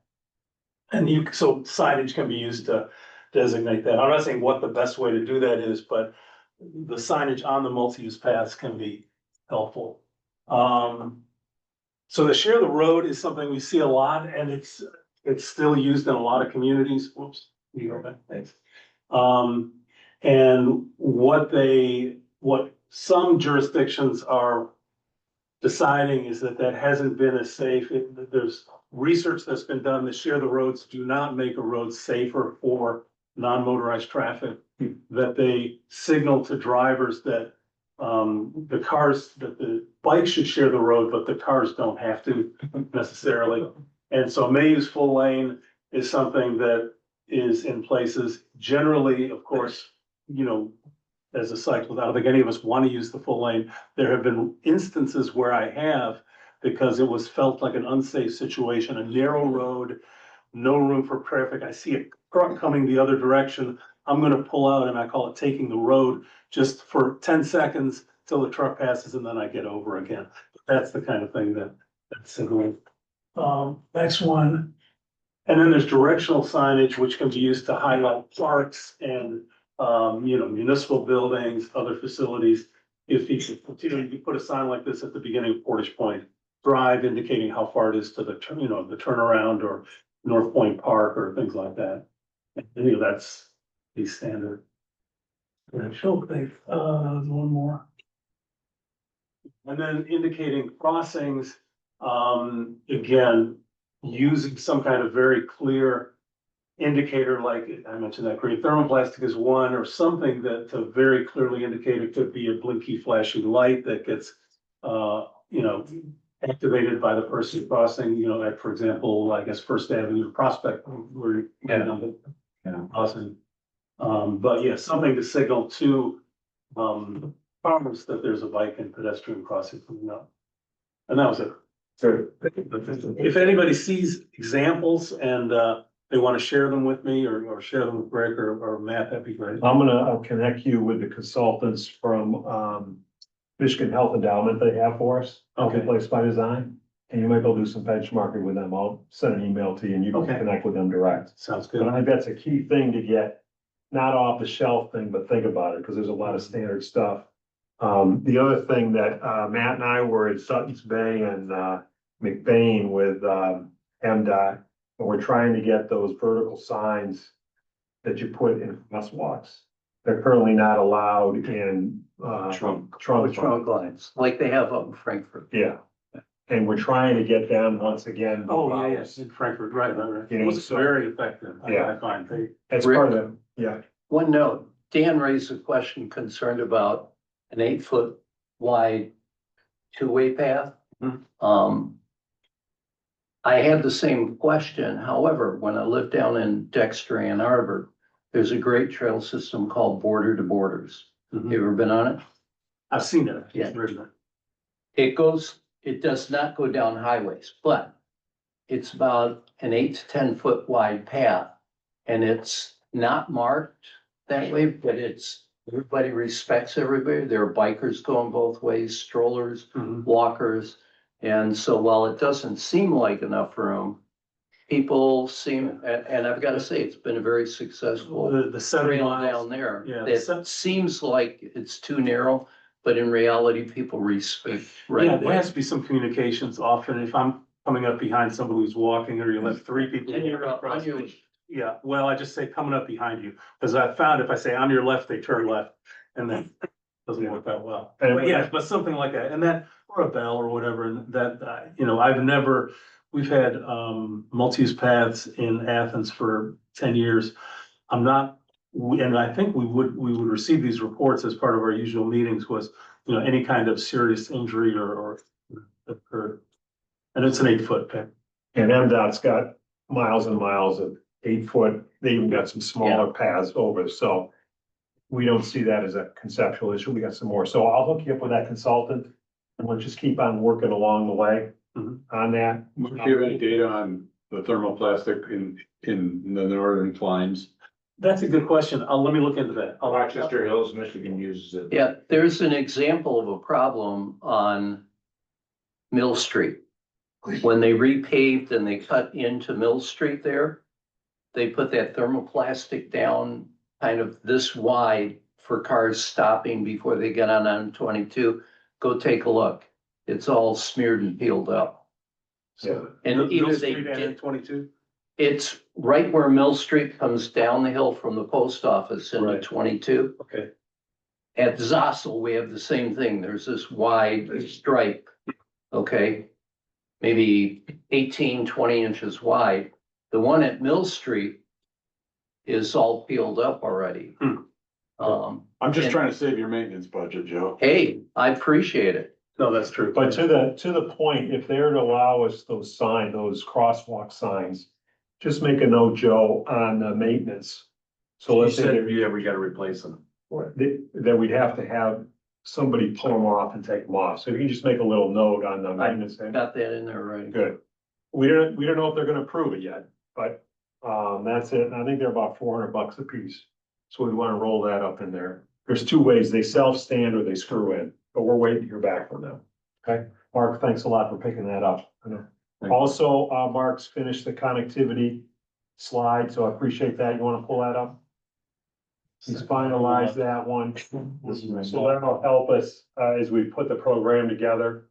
And so signage can be used to designate that. I'm not saying what the best way to do that is, but the signage on the multi-use paths can be helpful. So the share the road is something we see a lot, and it's still used in a lot of communities. Whoops, you go back, thanks. And what some jurisdictions are deciding is that hasn't been as safe. There's research that's been done that share the roads do not make a road safer for non-motorized traffic, that they signal to drivers that the bikes should share the road, but the cars don't have to necessarily. And so may use full lane is something that is in places generally, of course, as a cyclist, I don't think any of us want to use the full lane. There have been instances where I have, because it was felt like an unsafe situation, a narrow road, no room for traffic. I see a truck coming the other direction. I'm going to pull out, and I call it taking the road, just for 10 seconds till the truck passes, and then I get over again. That's the kind of thing that's signaling. Next one. And then there's directional signage, which can be used to highlight parks and municipal buildings, other facilities. If you put a sign like this at the beginning of Portage Point Drive, indicating how far it is to the turnaround, or North Point Park, or things like that. And, that's the standard. One more. And then indicating crossings, again, using some kind of very clear indicator, like I mentioned, that green thermoplastic is one, or something that to very clearly indicate. It could be a blinky flashing light that gets activated by the person crossing, at, for example, I guess First Avenue Prospect, where crossing. But yeah, something to signal to farmers that there's a bike and pedestrian crossing coming up. And that was it. If anybody sees examples and they want to share them with me, or share them with Greg or Matt, that'd be great. I'll connect you with the consultants from Michigan Health Endowment they have for us. Okay. Place by Design. And you might be able to do some benchmarking with them. I'll send an email to you and you can Okay. connect with them direct. Sounds But good. I think that's a key thing to get, not off the shelf thing, but think about it, because there's a lot of standard stuff. The other thing that, Matt and I were at Sutton's Bay and, McBain with, MDOT, and we're trying to get those vertical signs that you put in crosswalks. They're currently not allowed in, Trunk. trunk. Trunk lines, like they have up in Frankfurt. Yeah, and we're trying to get them once again. Oh, yeah, yes, in Frankfurt, right. You know, It was so- very effective. Yeah. I find they. That's part of it, yeah. One note, Dan raised a question concerned about an 8 foot wide two-way path. I had the same question. However, when I lived down in Dexter, Ann Arbor, there's a great trail system called Border to Borders. Mhm. You ever been on it? I've seen it. Yeah. Written It does not go down highways, but it's about an 8 to 10 foot wide path. And it's not marked that way, but everybody respects everybody. There are bikers going both ways, strollers, Mhm. walkers. And so while it doesn't seem like enough room, people seem, and I've got to say, it's been a very successful The 7 trail miles. down there. Yeah, It seems like it's too narrow, but in reality, people respect. Yeah, right there has to be some communications often. If I'm coming up behind somebody who's walking or you let 3 people. And you're across on your, the- Yeah, well, I just say coming up behind you, because I found if I say on your left, they turn left, and then it doesn't work that well. And- But yeah, but something like that, and that, or a bell or whatever, and that, we've had, multi-use paths in Athens for 10 years. And I think we would receive these reports as part of our usual meetings was, any kind of serious injury or occurred. And it's an 8 foot path. And MDOT's got miles and miles of 8 foot, they even got some smaller paths over, so. We don't see that as a conceptual issue, we got some more, so I'll hook you up with that consultant. And we'll just keep on working along the way Mhm. on that. Do you have any data on the thermoplastic in the northern climes? That's a good question. Let me look into that. Rochester Hills, Michigan uses it. yeah, there's an example of a problem on Mill Street. When they repaved and they cut into Mill Street there, they put that thermoplastic down kind of this wide for cars stopping before they get on 22. Go take a look. It's all smeared and peeled up. Yeah. And Mill either they Street and did, 22? it's right where Mill Street comes down the hill from the post office into Right. 22. Okay. At Zossel, we have the same thing. There's this wide stripe, okay? Maybe 18, 20 inches wide. The one at Mill Street is all peeled up already. I'm just And- trying to save your maintenance budget, Joe. Hey, I appreciate it. No, that's true. But to the point, if they're to allow us those those crosswalk signs, just make a note, Joe, on the maintenance. So let's say we gotta replace them. that we'd have to have somebody pull them off and take them off, so you can just make a little note on the maintenance. end. Got that in there already. Good. We don't know if they're gonna approve it yet, but, that's it, and I think they're about $400 a piece. So we wanna roll that up in there. There's 2 ways, they self-stand or they screw in, but we're waiting to hear back from them. Okay, Mark, thanks a lot for picking that up. I know. Also, Mark's finished the connectivity slide, so I appreciate that. You wanna pull that up? He's finalized that one. So that'll help us, as we put the program together.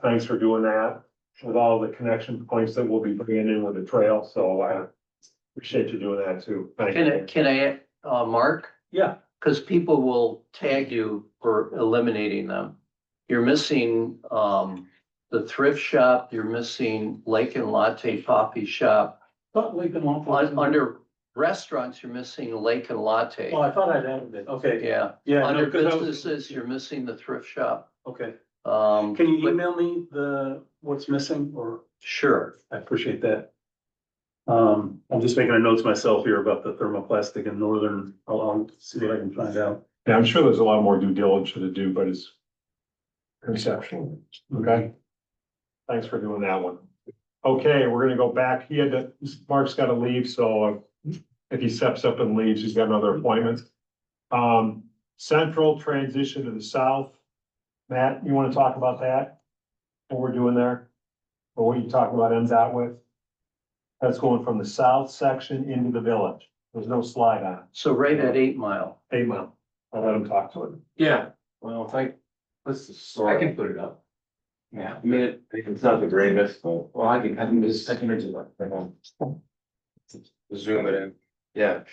Thanks for doing that with all the connection points that we'll be bringing in with the trail, so I appreciate you doing that too. Thank you. Can I, Mark? Yeah. Cause people will tag you for eliminating them. You're missing, the thrift shop, you're missing Lake and Latte Coffee Shop. Thought Lincoln Law was in there. Under restaurants, you're missing Lake and Latte. Oh, I thought I'd added it. Okay. Yeah, Yeah. no, under 'cause I was- businesses, you're missing the thrift shop. Okay. Can Can you email me what's missing, or Sure. I appreciate that. I'm just making a notes myself here about the thermoplastic in northern, I'll see what I can find out. Yeah, I'm sure there's a lot more due diligence to do, but it's conceptual, okay? Thanks for doing that one. Okay, we're gonna go back. Mark's gotta leave, so if he steps up and leaves, he's got another appointment. Central transition to the south. Matt, you wanna talk about that? What we're doing there? or what you talking about MDOT with. That's going from the south section into the village. There's no slide on it. So right at 8 Mile. 8 Mile. I'll let him talk to it. Yeah, well, if this is I sort can of, put it up. yeah, I mean, It's not the greatest, but well, I can just I can do that. zoom it in. Yeah,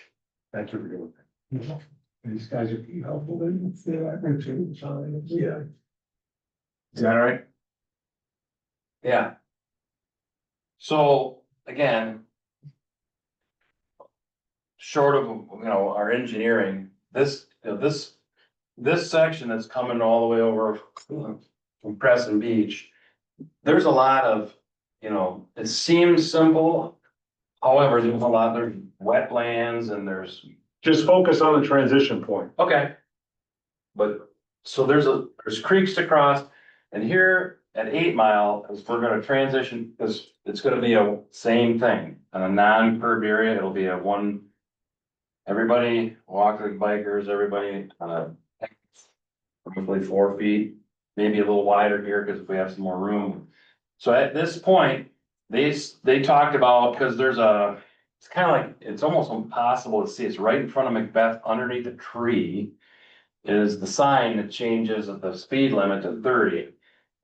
Thank you for doing that. These guys are helpful. Yeah. is that all right? Yeah. So, again. Short of, our engineering, this section that's coming all the way over from Crescent Beach. There's a lot of, it seems simple. However, there's wetlands and there's, Just focus on the transition point. okay. But, so there's creeks to cross, and here at 8 Mile, as we're gonna transition, because it's gonna be a same thing, on a non-curved area, it'll be a one. Everybody walking, bikers, everybody, roughly 4 feet, maybe a little wider here, because if we have some more room. So at this point, they talked about, because it's kind of like, it's almost impossible to see, it's right in front of Macbeth, underneath a tree. Is the sign that changes the speed limit to 30.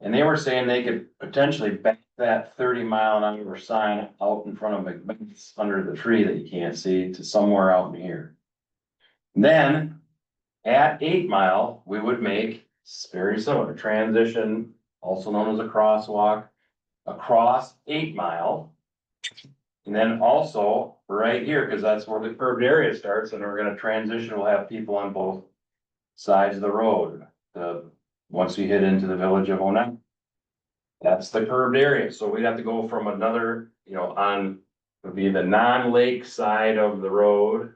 And they were saying they could potentially back that 30-mile-an-hour sign out in front of Macbeth's under the tree that you can't see to somewhere out in here. Then at 8 Mile, we would make very similar transition, also known as a crosswalk, across 8 Mile. And then also right here, because that's where the curved area starts, and we're gonna transition, we'll have people on both sides of the road. Once we hit into the village of Onekama. That's the curved area, so we'd have to go from another, would be the non-lake side of the road.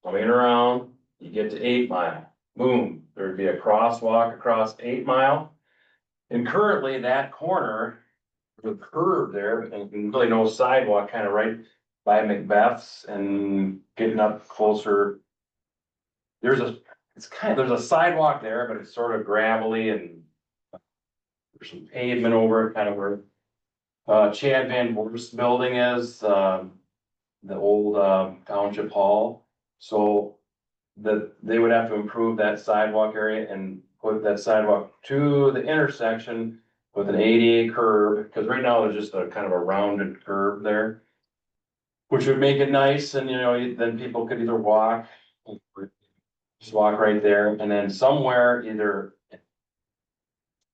Coming around, you get to 8 Mile, boom, there'd be a crosswalk across 8 Mile. And currently that corner, the curve there, and really no sidewalk, kind of right by Macbeth's and getting up closer. There's a sidewalk there, but it's sort of gravelly and there's some pavement over it, kind of where Chad Van Voorst's building is, the old Township Hall. So that they would have to improve that sidewalk area and put that sidewalk to the intersection with an ADA curve, because right now there's just a kind of a rounded curve there. Which would make it nice, and then people could either walk, just walk right there, and then somewhere either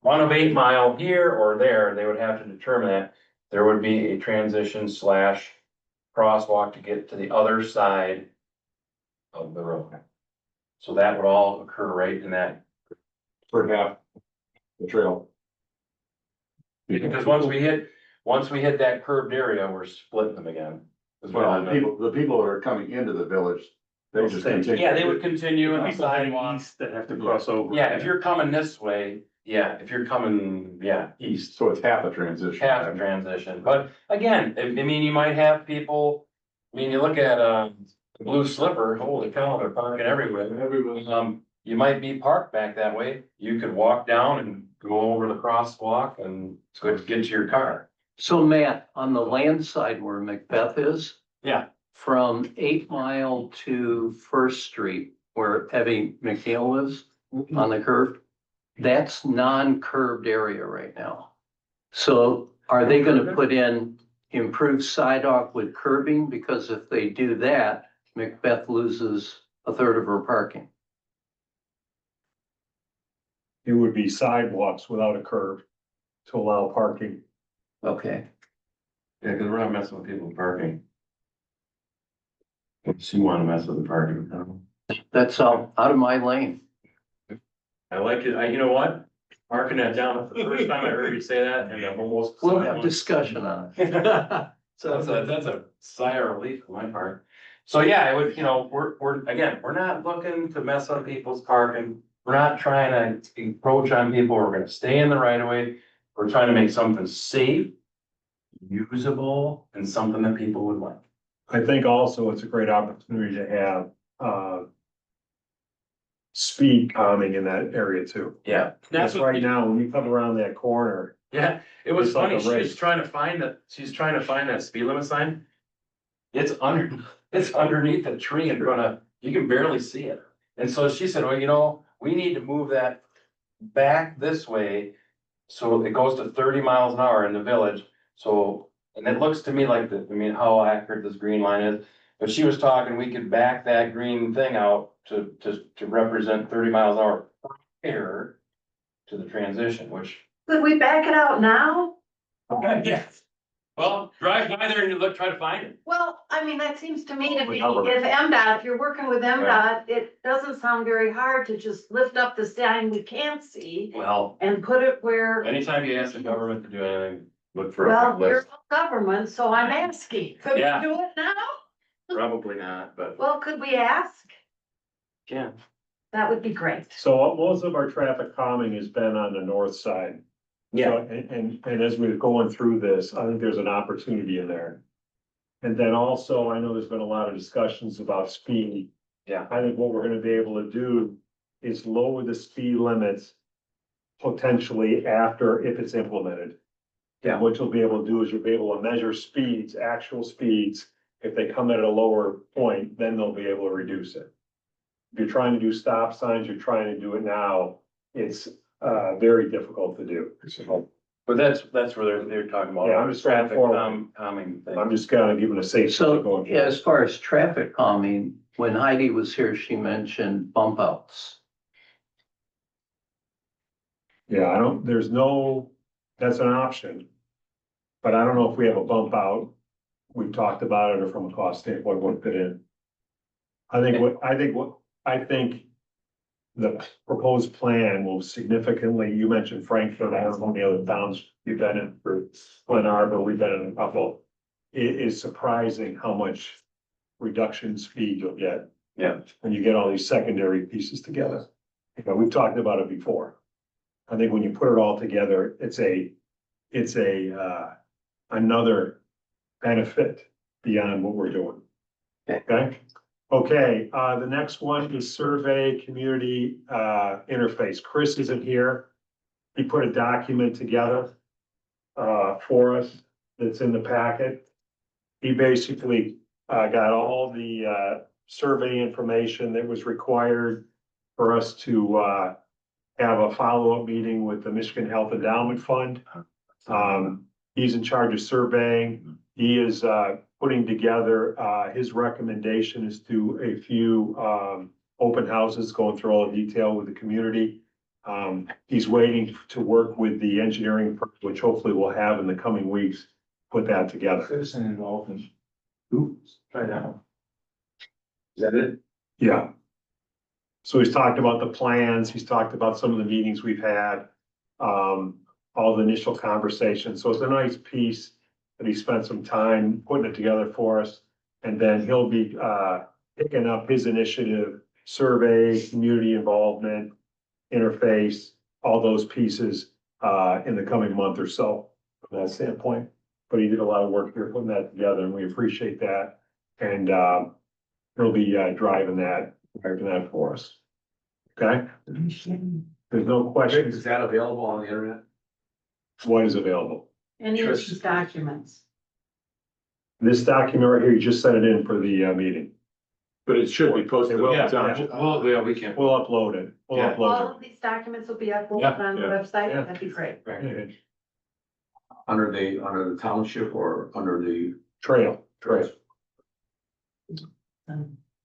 one of 8 Mile here or there, they would have to determine that there would be a transition / crosswalk to get to the other side of the road. So that would all occur right in that. For half the trail. Because once we hit that curved area, we're splitting them again. Well, the people that are coming into the village, they just continue. Yeah, they would continue in the People heading sidewalk. east that have to cross over. Yeah, if you're coming this way, if you're coming, east. So it's half a transition. Half a transition, but again, I mean, you might have people, you look at, the Blue Slipper, holy cow, they're parking everywhere. You might be parked back that way, you could walk down and go over the crosswalk and it's good to get to your car. So Matt, on the land side where Macbeth is. Yeah. From 8 Mile to First Street, where Evie McNeil lives, on the curve. That's non-curved area right now. So are they gonna put in improved sidewalk with curbing? Because if they do that, Macbeth loses a third of her parking. It would be sidewalks without a curve to allow parking. Okay. Yeah, because we're not messing with people parking. If you wanna mess with the parking. That's all out of my lane. I like it, you know what? Marking that down, the first time I heard you say that, and I'm almost. We'll have discussion on it. So that's a sigh of relief on my part. So yeah, it would, we're not looking to mess up people's parking. We're not trying to encroach on people. We're gonna stay in the right of way. We're trying to make something safe, usable, and something that people would like. I think also it's a great opportunity to have, speed calming in that area too. Yeah. That's right now, when you come around that corner, Yeah, it was It's like funny, a race. she's trying to find that speed limit sign. It's underneath the tree in front of, you can barely see it. And so she said, well, you know, we need to move that back this way. So it goes to 30 miles an hour in the village, so, and it looks to me like how accurate this green line is. But she was talking, we could back that green thing out to represent 30 miles an hour prior to the transition, which. Could we back it out now? Okay, yes. Well, drive by there and you try to find it. Well, I mean, that seems to me to be, However. if MDOT, if you're working with MDOT, it doesn't sound very hard to just lift up the sign we can't see Well, and put it where, anytime you ask the government to do anything, look for a well, you're list. government, so I'm asking, could we Yeah. do it now? Probably not, but Well, could we ask? yeah. That would be great. So most of our traffic calming has been on the north side. So, and as we're going through this, I think there's an opportunity in there. And then also, I know there's been a lot of discussions about speed. Yeah. I think what we're gonna be able to do is lower the speed limits potentially after, if it's implemented. Yeah. And what you'll be able to do is you'll be able to measure speeds, actual speeds. If they come at a lower point, then they'll be able to reduce it. If you're trying to do stop signs, you're trying to do it now, it's very difficult to do. So But that's where they're talking about. Yeah, I'm just going traffic forward. calming thing. I'm just kind of giving a safe. So going yeah, as far as traffic calming, when Heidi was here, she mentioned bump outs. Yeah, that's an option. But I don't know if we have a bump out. We've talked about it or from a cost standpoint, what fit in. I think the proposed plan will significantly, you mentioned Frankfurt, I don't know the other towns you've been in for Glen Arbor, we've been in a couple. It is surprising how much reduction in speed you'll get. Yeah. When you get all these secondary pieces together. You know, we've talked about it before. I think when you put it all together, it's another benefit beyond what we're doing. Okay? Okay, the next one is survey community interface. Chris isn't here. He put a document together for us that's in the packet. He basically got all the survey information that was required for us to have a follow-up meeting with the Michigan Health Endowment Fund. He's in charge of surveying. He is putting together, his recommendation is to a few open houses, going through all the detail with the community. He's waiting to work with the engineering, firm, which hopefully we'll have in the coming weeks, put that together. Citizen involvement. Oops, try that. Is that it? Yeah. So he's talked about the plans, he's talked about some of the meetings we've had, all the initial conversations. So it's a nice piece that he spent some time putting it together for us. And then he'll be picking up his initiative, survey, community involvement, interface, all those pieces in the coming month or so from that standpoint. But he did a lot of work here putting that together and we appreciate that. And he'll be driving that for us. Okay? There's no questions. Is that available on the internet? What is available? Any of these documents. This document right here, you just sent it in for the meeting. But it should be posted. Well, on the yeah, township. Well, we can. We'll upload it. We'll Yeah. upload All of these documents will be uploaded Yeah, on the yeah, website, yeah. that'd be great. it. Under the township or under the? Trail.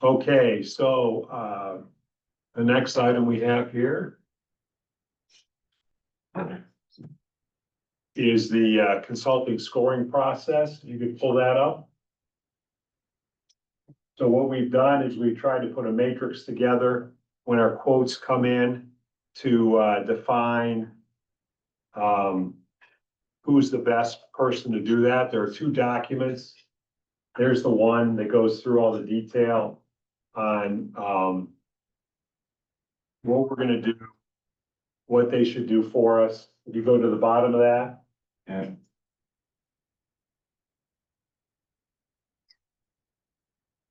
Okay, so the next item we have here is the consulting scoring process. You could pull that up. So what we've done is we've tried to put a matrix together when our quotes come in to define who's the best person to do that. There are two documents. There's the one that goes through all the detail on what we're gonna do, what they should do for us. If you go to the bottom of that. Yeah.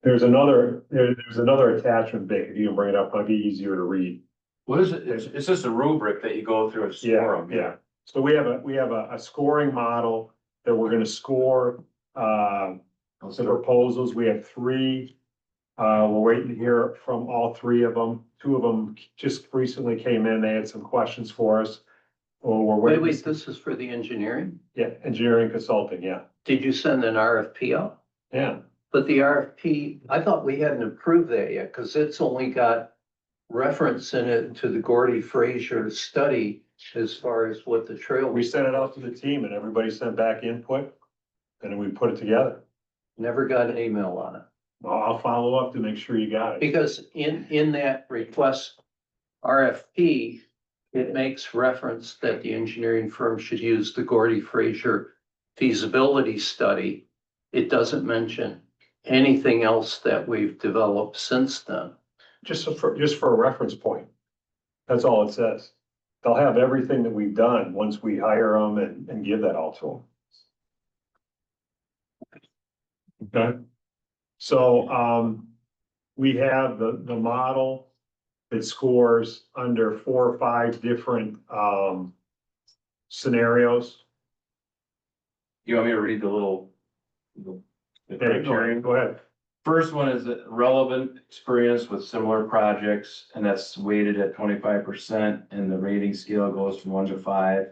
There's another attachment, Vic, if you can bring it up, might be easier to read. What is it? It's just a rubric that you go through and score them. Yeah. So we have a scoring model that we're gonna score, the proposals. We have three. We're waiting to hear from all three of them. Two of them just recently came in. They had some questions for us. Well, we're Wait, waiting. this is for the engineering? Yeah, engineering consulting, yeah, Did you send an RFP out? yeah. But the RFP, I thought we hadn't approved that yet, because it's only got reference in it to the Gordy Fraser study as far as what the trail. We sent it out to the team and everybody sent back input. And then we put it together. Never got an email on it. I'll follow up to make sure you got it. Because in that request RFP, it makes reference that the engineering firm should use the Gordy Fraser feasibility study. It doesn't mention anything else that we've developed since then. Just for a reference point. That's all it says. They'll have everything that we've done once we hire them and give that all to them. Okay, so, we have the model that scores under 4 or 5 different, scenarios. You want me to read the little? Okay, go ahead. First one is relevant experience with similar projects, and that's weighted at 25%, and the rating scale goes from 1 to 5.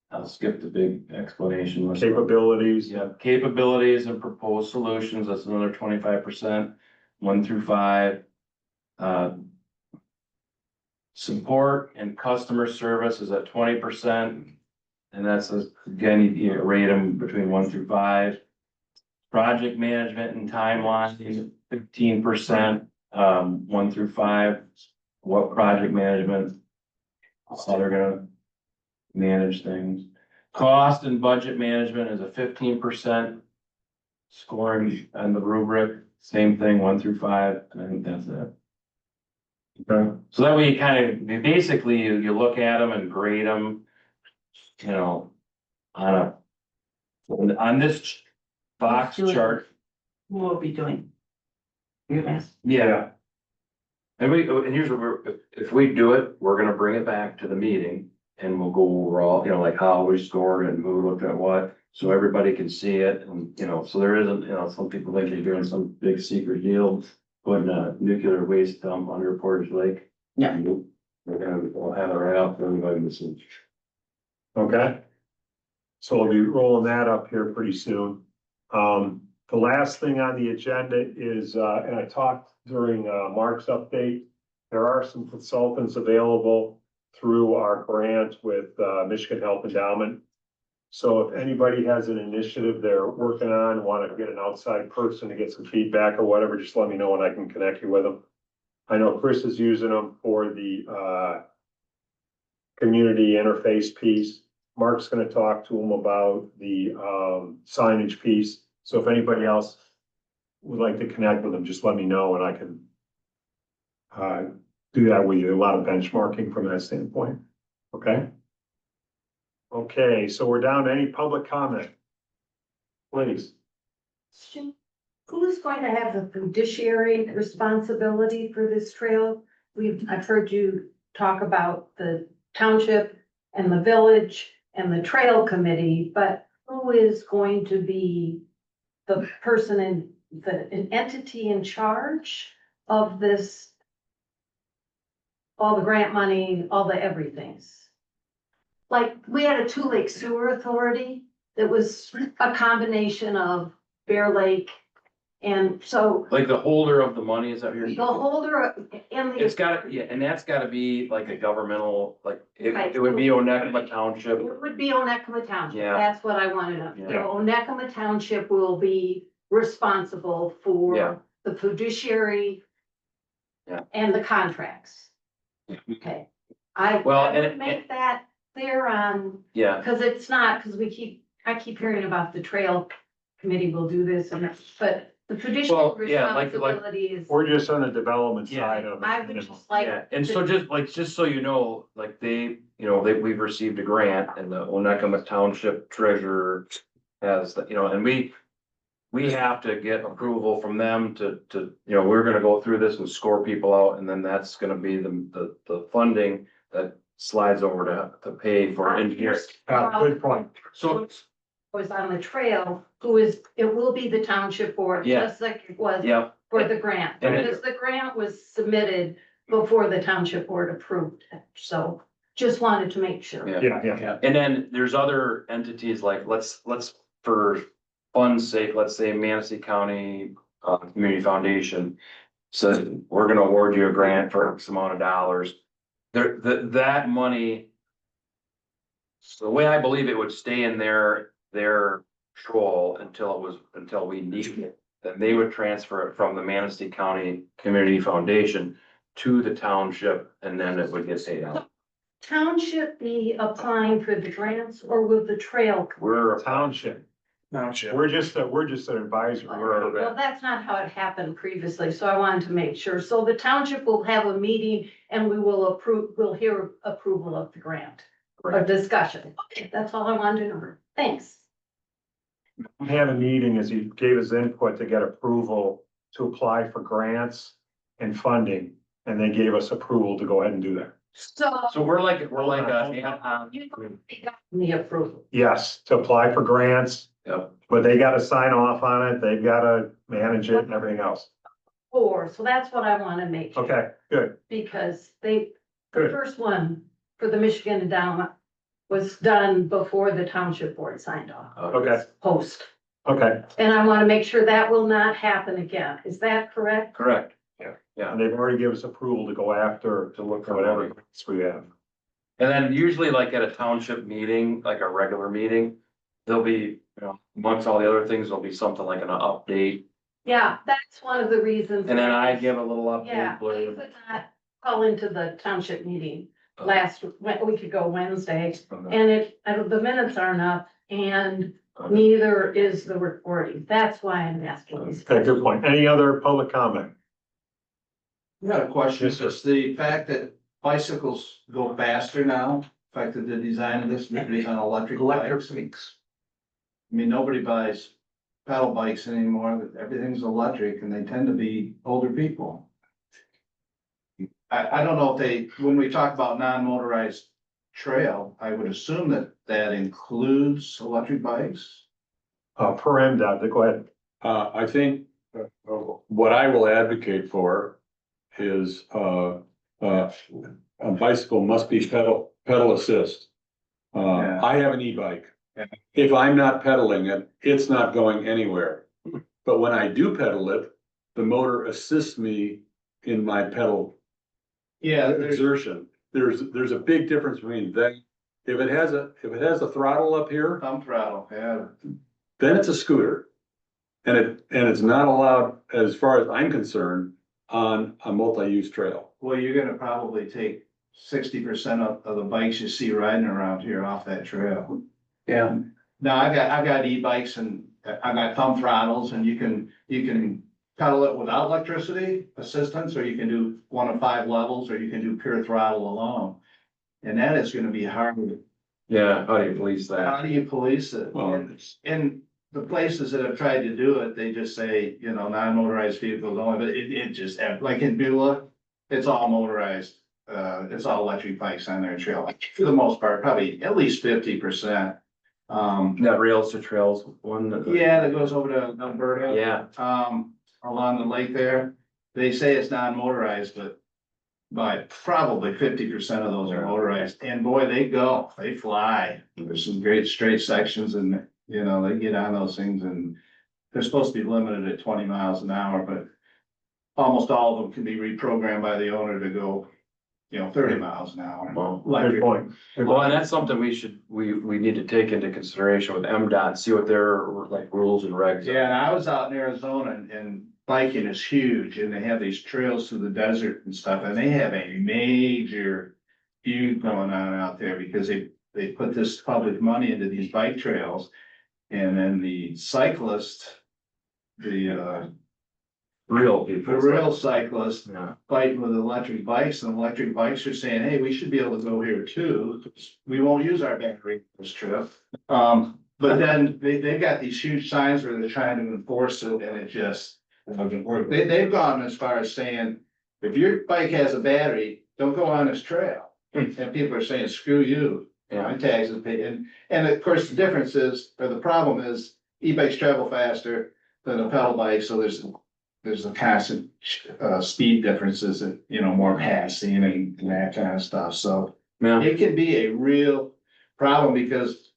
I'll skip the big explanation. Capabilities. Yeah, capabilities and proposed solutions, that's another 25%, 1 through 5. Support and customer service is at 20%, and that's, again, you rate them between 1 through 5. Project management and timeline, 15%, 1 through 5. What project management? How they're gonna manage things. Cost and budget management is a 15% scoring on the rubric, same thing, 1 through 5, and I think that's it. Okay. So that way you kind of, basically, you look at them and grade them, you know, on this box chart. We'll be doing. Your best. Yeah. And here's what if we do it, we're gonna bring it back to the meeting and we'll go over all, you know, like how we scored and who looked at what. So everybody can see it and, you know, so there isn't, you know, some people think they're doing some big secret deal, putting a nuclear waste dump under Portage Lake. Yeah. We'll have it right out for everybody to see. Okay. So we'll be rolling that up here pretty soon. The last thing on the agenda is, and I talked during, Mark's update, there are some consultants available through our grant with, Michigan Health Endowment. So if anybody has an initiative they're working on, want to get an outside person to get some feedback or whatever, just let me know and I can connect you with them. I know Chris is using them for the, community interface piece. Mark's gonna talk to him about the, signage piece. So if anybody else would like to connect with them, just let me know and I can, do that with you. A lot of benchmarking from that standpoint. Okay? Okay, so we're down to any public comment. Please. Who is going to have the fiduciary responsibility for this trail? I've heard you talk about the township and the village and the trail committee, but who is going to be the person an entity in charge of this? All the grant money, all the everythings. Like, we had a 2 Lake Sewer Authority that was a combination of Bear Lake. And so Like the holder of the money, is that your? the holder and It's the, got, yeah, and that's gotta be like a governmental, like, Right. it would be Onekama Township. it would be Onekama Township. Yeah. That's what I wanted to know. Yeah. So Onekama Township will be responsible Yeah. for the fiduciary. Yeah. And the contracts. Okay. Well, I and would make that clear on, Yeah, because it's not, because I keep hearing about the trail committee will do this and that, but the Well, fiduciary yeah, like- responsibility is. We're just on the development Yeah. side of it. I would just like. yeah, and so just so you know, like we've received a grant and the Onekama Township treasurer has, and we have to get approval from them to, we're gonna go through this and score people out, and then that's gonna be the funding that slides over to pay for engineering. Good point. So, Was on the trail, it will be the township board, Yeah. just like it was yeah, for the grant. And it- Because the grant was submitted before the township board approved it, so just wanted to make sure. Yeah. and then there's other entities like, let's, for fun's sake, let's say Manistee County, Community Foundation. So we're gonna award you a grant for X amount of dollars. That money. So the way I believe it would stay in their control until we need it. Then they would transfer it from the Manistee County Community Foundation to the township, and then it would get paid out. Township be applying for the grants, or will the trail? We're a Township. Township. We're just an advisor. Well, that's not how it happened previously, so I wanted to make sure. So the township will have a meeting and we'll hear approval of the grant or discussion. Okay, that's all I wanted to know. Thanks. We had a meeting as he gave his input to get approval to apply for grants and funding. And they gave us approval to go ahead and do that. So we're like a, You got the approval. Yes, to apply for grants, yep, but they gotta sign off on it. They've gotta manage it and everything else. So that's what I want to make sure. Okay, good. Because the Good. first one for the Michigan Endowment was done before the township board signed off. Okay, Post. okay. And I want to make sure that will not happen again. Is that correct? correct. And they've already given us approval to go after, to look for whatever grants we have. And then usually like at a township meeting, like a regular meeting, there'll be, amongst all the other things, there'll be something like an update. Yeah, that's one of the reasons. And then I give a little Yeah, update. I could not call into the township meeting last, week ago Wednesday, and the minutes aren't up, and neither is the recording. That's why I'm asking these Okay, good questions. point. Any other public comment? I got a question, Yes, sir. is the fact that bicycles go faster now, affected the design of this, maybe on electric bikes? I mean, nobody buys pedal bikes anymore, everything's electric, and they tend to be older people. I don't know if when we talk about non-motorized trail, I would assume that includes electric bikes? Per MDOT, go ahead. I think what I will advocate for is, a bicycle must be pedal assist. Yeah. I have an e-bike. Yeah. If I'm not pedaling it, it's not going anywhere. But when I do pedal it, the motor assists me in my pedal Yeah, exertion. There's a big difference between that. If it has a throttle up here, thumb throttle, yeah. then it's a scooter. And it's not allowed, as far as I'm concerned, on a multi-use trail. Well, you're gonna probably take 60% of the bikes you see riding around here off that trail. Yeah. Now, I got e-bikes and I got thumb throttles, and you can pedal it without electricity assistance, or you can do 1 of 5 levels, or you can do pure throttle alone. And that is gonna be hard. Yeah, how do you police that? How do you police it? Well, And the places that have tried to do it, they just say, non-motorized vehicles only, but it just, like in Beulah, it's all motorized. It's all electric bikes on their trail, for the most part, probably at least 50%. That rails to trails one. Yeah, that goes over to Alberta. Yeah, Along the lake there. They say it's non-motorized, but probably 50% of those are motorized. And boy, they fly. There's some great straight sections, and, they get on those things, and they're supposed to be limited at 20 miles an hour, but almost all of them can be reprogrammed by the owner to go, 30 miles an hour. well, Good Electric. point. Good well, point. and that's something we need to take into consideration with MDOT, see what their like rules and regs are. Yeah, and I was out in Arizona, and biking is huge, and they have these trails through the desert and stuff, and they have a major feud going on out there because they put this public money into these bike trails. And then the cyclists, the real cyclists Yeah. fighting with electric bikes, and electric bikes are saying, hey, we should be able to go here too. We won't use our battery this trip. But then they've got these huge signs where they're trying to enforce it, and it just doesn't work. They've gone as far as saying, if your bike has a battery, don't go on this trail. And people are saying, screw you, my taxes pay, and of course, the difference is, or the problem is, e-bikes travel faster than a pedal bike, so there's a constant, speed differences and, more passing and that kind of stuff, so. Yeah. It can be a real problem because,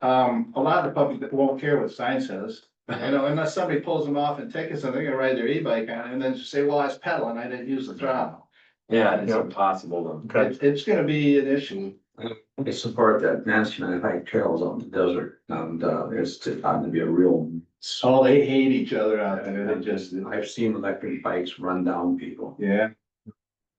a lot of the public won't care what the sign says. Unless somebody pulls them off and tickets them, they're gonna ride their e-bike on it and then just say, well, I was pedaling, I didn't use the throttle. Yeah, it's impossible to. Okay, It's gonna be an issue. I support that national hike trails on the desert, and it's going to be a real. Oh, they hate each other out there, they just, I've seen electric bikes run down people. yeah.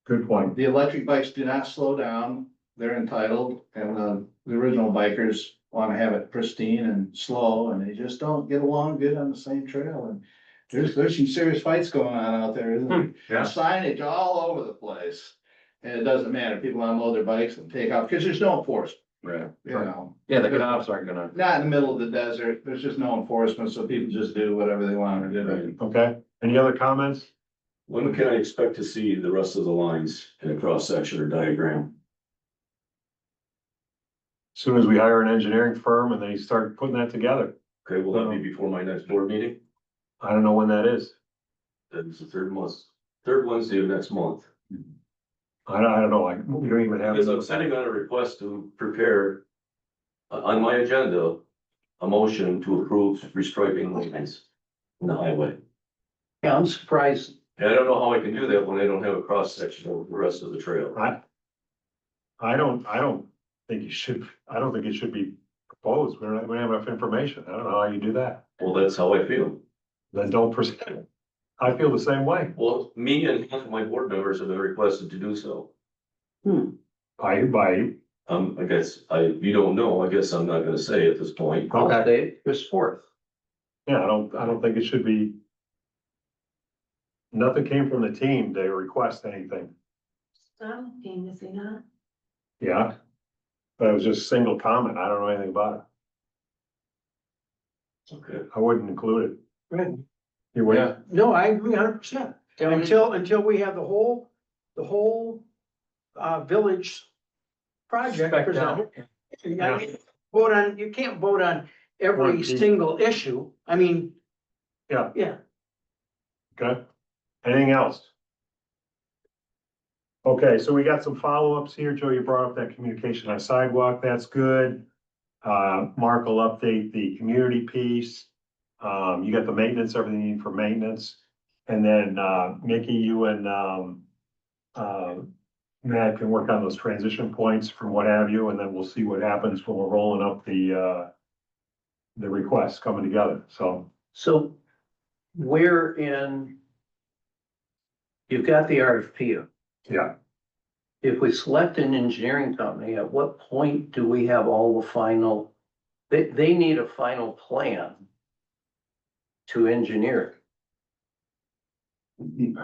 good point. The electric bikes do not slow down, they're entitled, and the original bikers wanna have it pristine and slow, and they just don't get along good on the same trail, and there's some serious fights going on out there, isn't there? Yeah. Signage all over the place, and it doesn't matter, people unload their bikes and take off, cause there's no enforcement, Right. Yeah, the cops aren't gonna. not in the middle of the desert, there's just no enforcement, so people just do whatever they want to do. Okay, any other comments? When can I expect to see the rest of the lines in a cross section or diagram? As Soon as we hire an engineering firm and they start putting that together. Okay, will that be before my next board meeting? I don't know when that is. That is the third Wednesday of next month. I don't know, we don't even have. Because I'm sending out a request to prepare on my agenda, a motion to approve restriping lanes in the highway. Yeah, I'm surprised. And I don't know how I can do that when I don't have a cross section of the rest of the trail. I don't think I don't think it should be proposed, we don't have enough information, I don't know how you do that. Well, that's how I feel. Then don't present it. I feel the same way. Well, me and half of my board members have been requested to do so. By, I guess, you don't know, I guess I'm not gonna say at this point. okay, They, there's fourth. yeah, I don't think it should be. Nothing came from the team to request anything, Some team, is he not? yeah. But it was just a single comment, I don't know anything about it, Okay. I wouldn't include it. Right. You wouldn't? No, I agree 100%. Until we have the whole village project Spec presented. out. You can't vote on every One piece. single issue, I mean. Yeah. Yeah, Okay, anything else? Okay, so we got some follow-ups here. Joe, you brought up that communication on sidewalk, that's good. Mark will update the community piece. You got the maintenance, everything you need for maintenance. And then, Mickey, you and, Matt can work on those transition points from what have you, and then we'll see what happens when we're rolling up the requests coming together, so. So where in? You've got the RFP. Yeah. If we select an engineering company, at what point do we have all the final? They need a final plan to engineer it.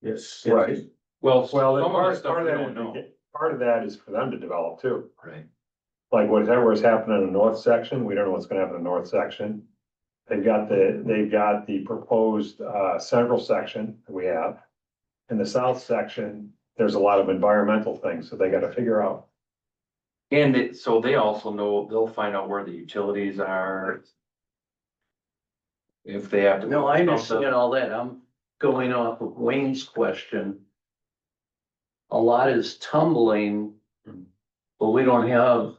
Yes. Right. Well, Well, then some of the part stuff of we that don't know. is, part of that is for them to develop too. Right. Like whatever's happening in the north section, we don't know what's gonna happen in the north section. They've got the proposed, central section that we have. In the south section, there's a lot of environmental things that they gotta figure out. And so they also know, they'll find out where the utilities are. If they have to. No, I understand all that. I'm going off of Wayne's question. A lot is tumbling, but we don't have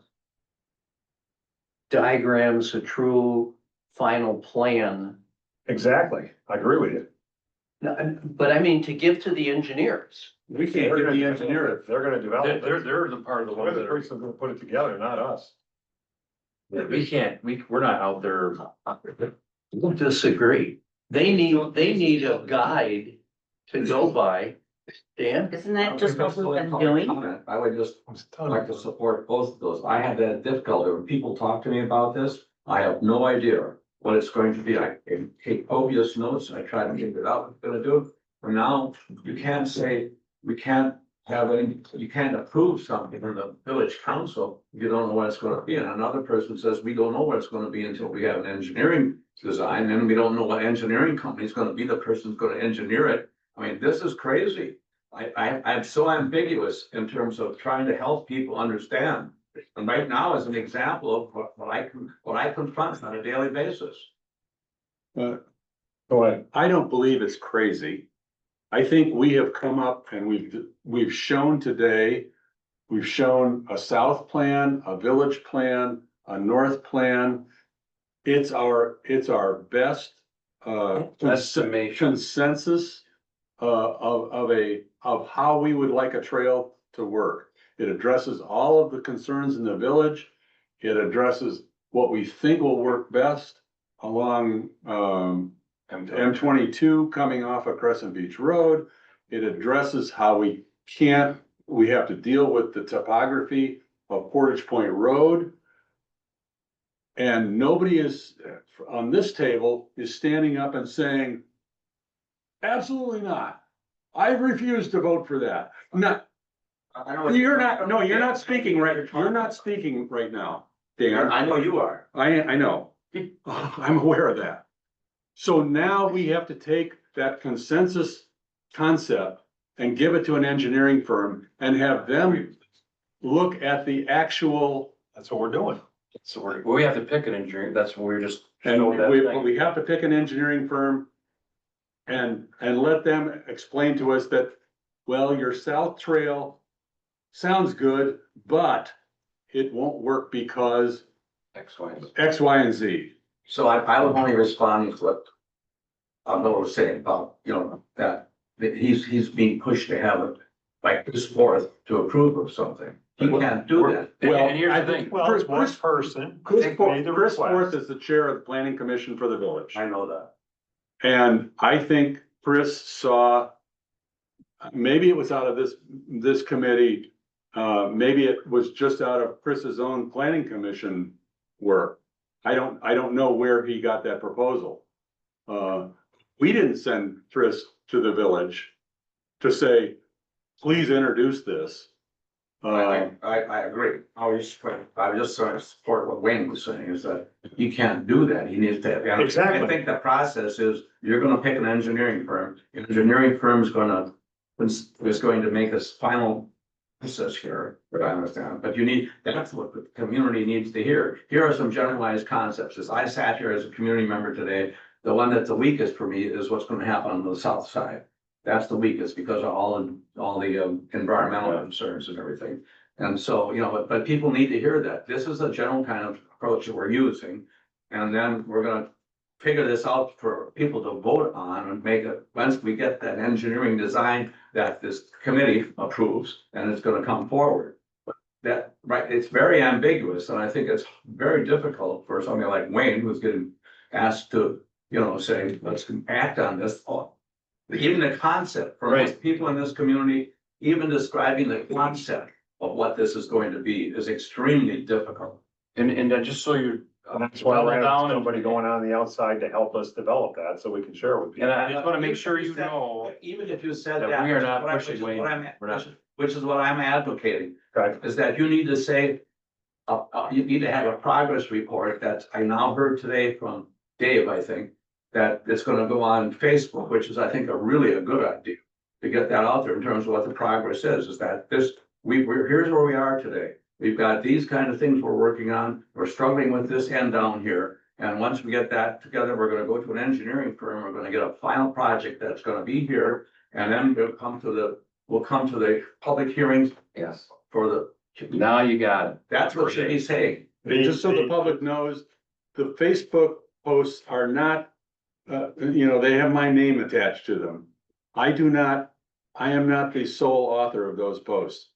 diagrams, a true final plan. Exactly, I agree with you. No, but I mean, to give to the engineers. We can't give the engineer, they're gonna develop it. They're the part of the They're ones the that are. person who's gonna put it together, not us. We can't, we're not out there. Disagree. They need a guide to go by. Dan? Isn't that just what we've been doing? I would just I'd like to support both of those. I had that difficulty when people talk to me about this. I have no idea what it's going to be. I can take copious notes and I try to figure it out what I'm gonna do. And now you can't say, we can't have any, you can't approve something in the village council. if You don't know what it's gonna be. And another person says, we don't know what it's gonna be until we have an engineering design. And we don't know what engineering company is gonna be. The person's gonna engineer it. I mean, this is crazy. I'm so ambiguous in terms of trying to help people understand. And right now is an example of what I confront on a daily basis. Go ahead. I don't believe it's crazy. I think we have come up and we've shown today, we've shown a south plan, a village plan, a north plan. It's our best Estimation. consensus of how we would like a trail to work. It addresses all of the concerns in the village. It addresses what we think will work best along M22 coming off of Crescent Beach Road. It addresses how we have to deal with the topography of Portage Point Road. And nobody is on this table is standing up and saying, absolutely not. I refuse to vote for that. Not, you're not speaking right. You're not speaking right now, Dan. I know you are. I know. I'm aware of that. So now we have to take that consensus concept and give it to an engineering firm and have them look at the actual. That's what we're doing. So we have to pick an engineer, that's what we're just. And we have to pick an engineering firm and let them explain to us that, well, your south trail sounds good, but it won't work because X, Y, and Z. X, Y, and Z. So I was only responding to what Bill was saying about, that he's being pushed to have it like this fourth to approve of something. He can't do that. Well, And here's I the think thing. Well, it's one person. Chris made the Forth request. is the chair of the planning commission for the village. I know that. And I think Chris saw, maybe it was out of this committee, maybe it was just out of Chris's own planning commission work. I don't know where he got that proposal. We didn't send Chris to the village to say, please introduce this. I agree. I was just trying to support what Wayne was saying, is that you can't do that. He needs to. And Exactly. I think the process is, you're gonna pick an engineering firm. An engineering firm is going to make this final process here, but I understand. But that's what the community needs to hear. Here are some generalized concepts. As I sat here as a community member today, the one that's the weakest for me is what's gonna happen on the south side. That's the weakest because of all the environmental concerns and everything. And so, but people need to hear that. This is a general kind of approach that we're using. And then we're gonna figure this out for people to vote on and make it, once we get that engineering design that this committee approves, and it's gonna come forward. But that, right, it's very ambiguous, and I think it's very difficult for somebody like Wayne, who's getting asked to, say, let's act on this. Even the concept for most people in this community, even describing the concept of what this is going to be is extremely difficult. And just so you. That's why we have somebody going on the outside to help us develop that, so we can share it with people. And I just wanna make sure you know. Even if you said that that. we are not which is pushing what Wayne. We're not. Which is what I'm advocating, Okay. is that you need to say, you need to have a progress report that I now heard today from Dave, I think, that it's gonna go on Facebook, which is, I think, really a good idea to get that out there in terms of what the progress is that here's where we are today. We've got these kind of things we're working on. We're struggling with this end down here. And once we get that together, we're gonna go to an engineering firm. We're gonna get a final project that's gonna be here. And then we'll come to the public hearings Yes. for the. Now you got it. That's what should be saying. Just so the public knows, the Facebook posts are not, they have my name attached to them. I am not the sole author of those posts.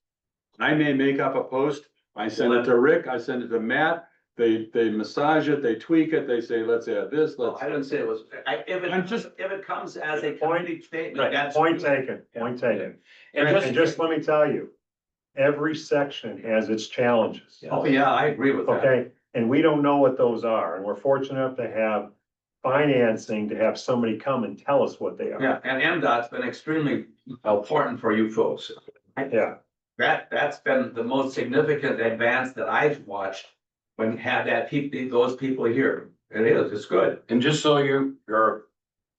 I may make up a post, I send it to Rick, I send it to Matt, they massage it, they tweak it, they say, let's add this, I didn't say it was, if it comes as a community statement, that's. Point taken. And just let me tell you, every section has its challenges. Oh, yeah, I agree with that. Okay, and we don't know what those are, and we're fortunate enough to have financing to have somebody come and tell us what they are. Yeah, and MDOT's been extremely important for you folks. Yeah. That's been the most significant advance that I've watched when you have those people here. It's good. And just so you're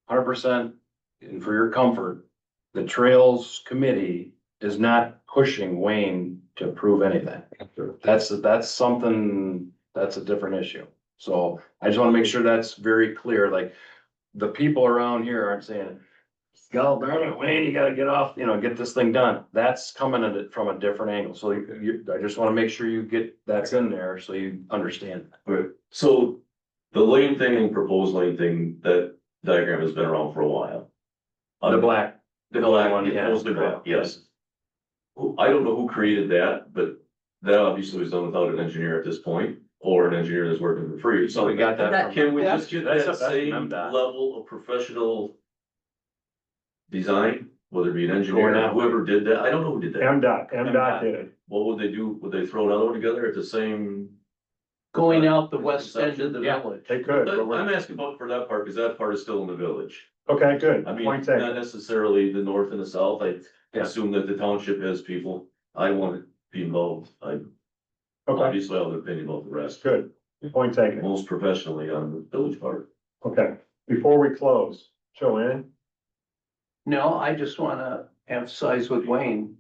100%, and for your comfort, the Trails Committee is not pushing Wayne to approve anything. That's something, that's a different issue. So I just wanna make sure that's very clear, like, the people around here aren't saying, God darn it, Wayne, you gotta get off, get this thing done. That's coming at it from a different angle. So I just wanna make sure you get, that's in there so you understand. Right, so the lane thing and proposed lane thing, that diagram has been around for a while. The black. The black one, one, yeah. the black, yes. I don't know who created that, but that obviously was done without an engineer at this point, or an engineer that's working for free. So we got that. Can we just get That's that a- same MDOT. level of professional design, whether it be an Going engineer, that or whoever did that? I don't know who did that. MDOT did it. What would they do? Would they throw another one together at the same? Going out the west end of the Yeah. village. They could, but I'm we're, asking about for that part, because that part is still in the village. okay, good. I mean, Point not taken. necessarily the north and the south. I Yeah. assume that the township has people. I want to be involved. I Okay, obviously have an opinion about the rest, good. Point taken. most professionally on the village part. Okay, before we close, Joanne? No, I just wanna emphasize with Wayne,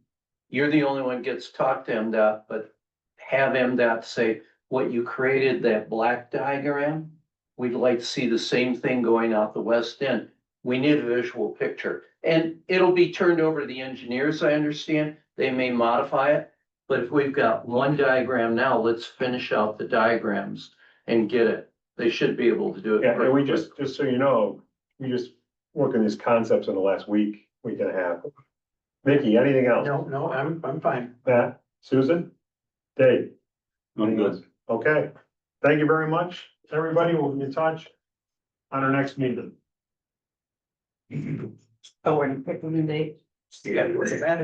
you're the only one gets talked to MDOT, but have MDOT say, what you created, that black diagram, we'd like to see the same thing going out the west end. We need a visual picture, and it'll be turned over to the engineers, I understand, they may modify it. But if we've got one diagram now, let's finish out the diagrams and get it. They should be able to do it. Yeah, and we pretty quick. just so you know, we just working these concepts in the last week and a half. Mickey, anything else? No, I'm fine. Matt, Susan, Dave? I'm good. Okay, thank you very much, everybody. We'll be in touch on our next meeting. Oh, and pick one date. You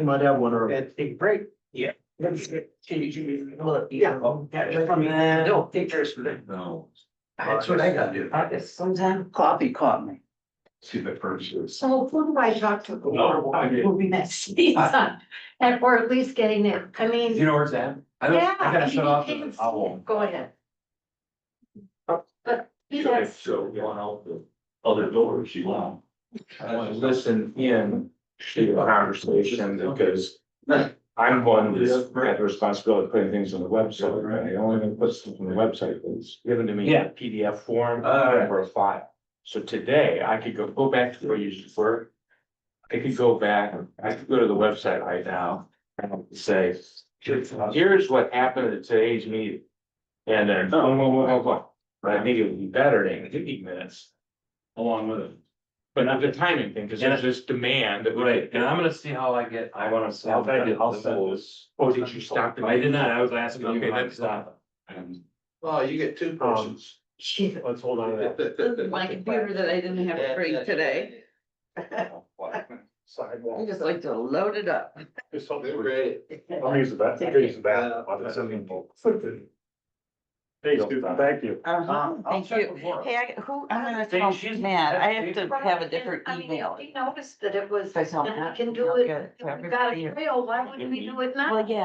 might have one or. Take a break. Yeah. Well, yeah. No, pictures for them. No. That's what I gotta do. August sometime. Coffee caught me. See the first. So who do I talk to? No, I did. Moving that season, and or at least getting it, I mean. know where it's at? Yeah. I gotta shut off. Go ahead. But that's, So going out the other door, she won't. I want to listen in to the conversation because I'm one that's got the responsibility of putting things on the website, right? I only put stuff on the website that's given to me in a PDF form or a file. So today I could go back to where you used to work. I could go back, I could go to the website right now and say, here's what happened at today's meeting. And then, but I think it would be better to give me minutes along with it. But not the timing thing, because there's this demand that. Right, and I'm gonna see how I get, I wanna. I'll send this. Oh, did you stop? I did not, I was asking you. Okay, how to that's stop Well, you get two persons. Let's hold on to that. My computer that I didn't have to bring today. I Sidewalk. just like to load it up. Just something. They're great. I'll use the bath, I'll use the bath. Hey, Susan, thank you. Thank you. Hey, I'm gonna tell Matt, I have to have a different I mean, email. if we noticed that it was, If I tell that Matt, we can do I'll it, get it if for we've got a everybody. trail, why wouldn't we do it now? Well, yeah,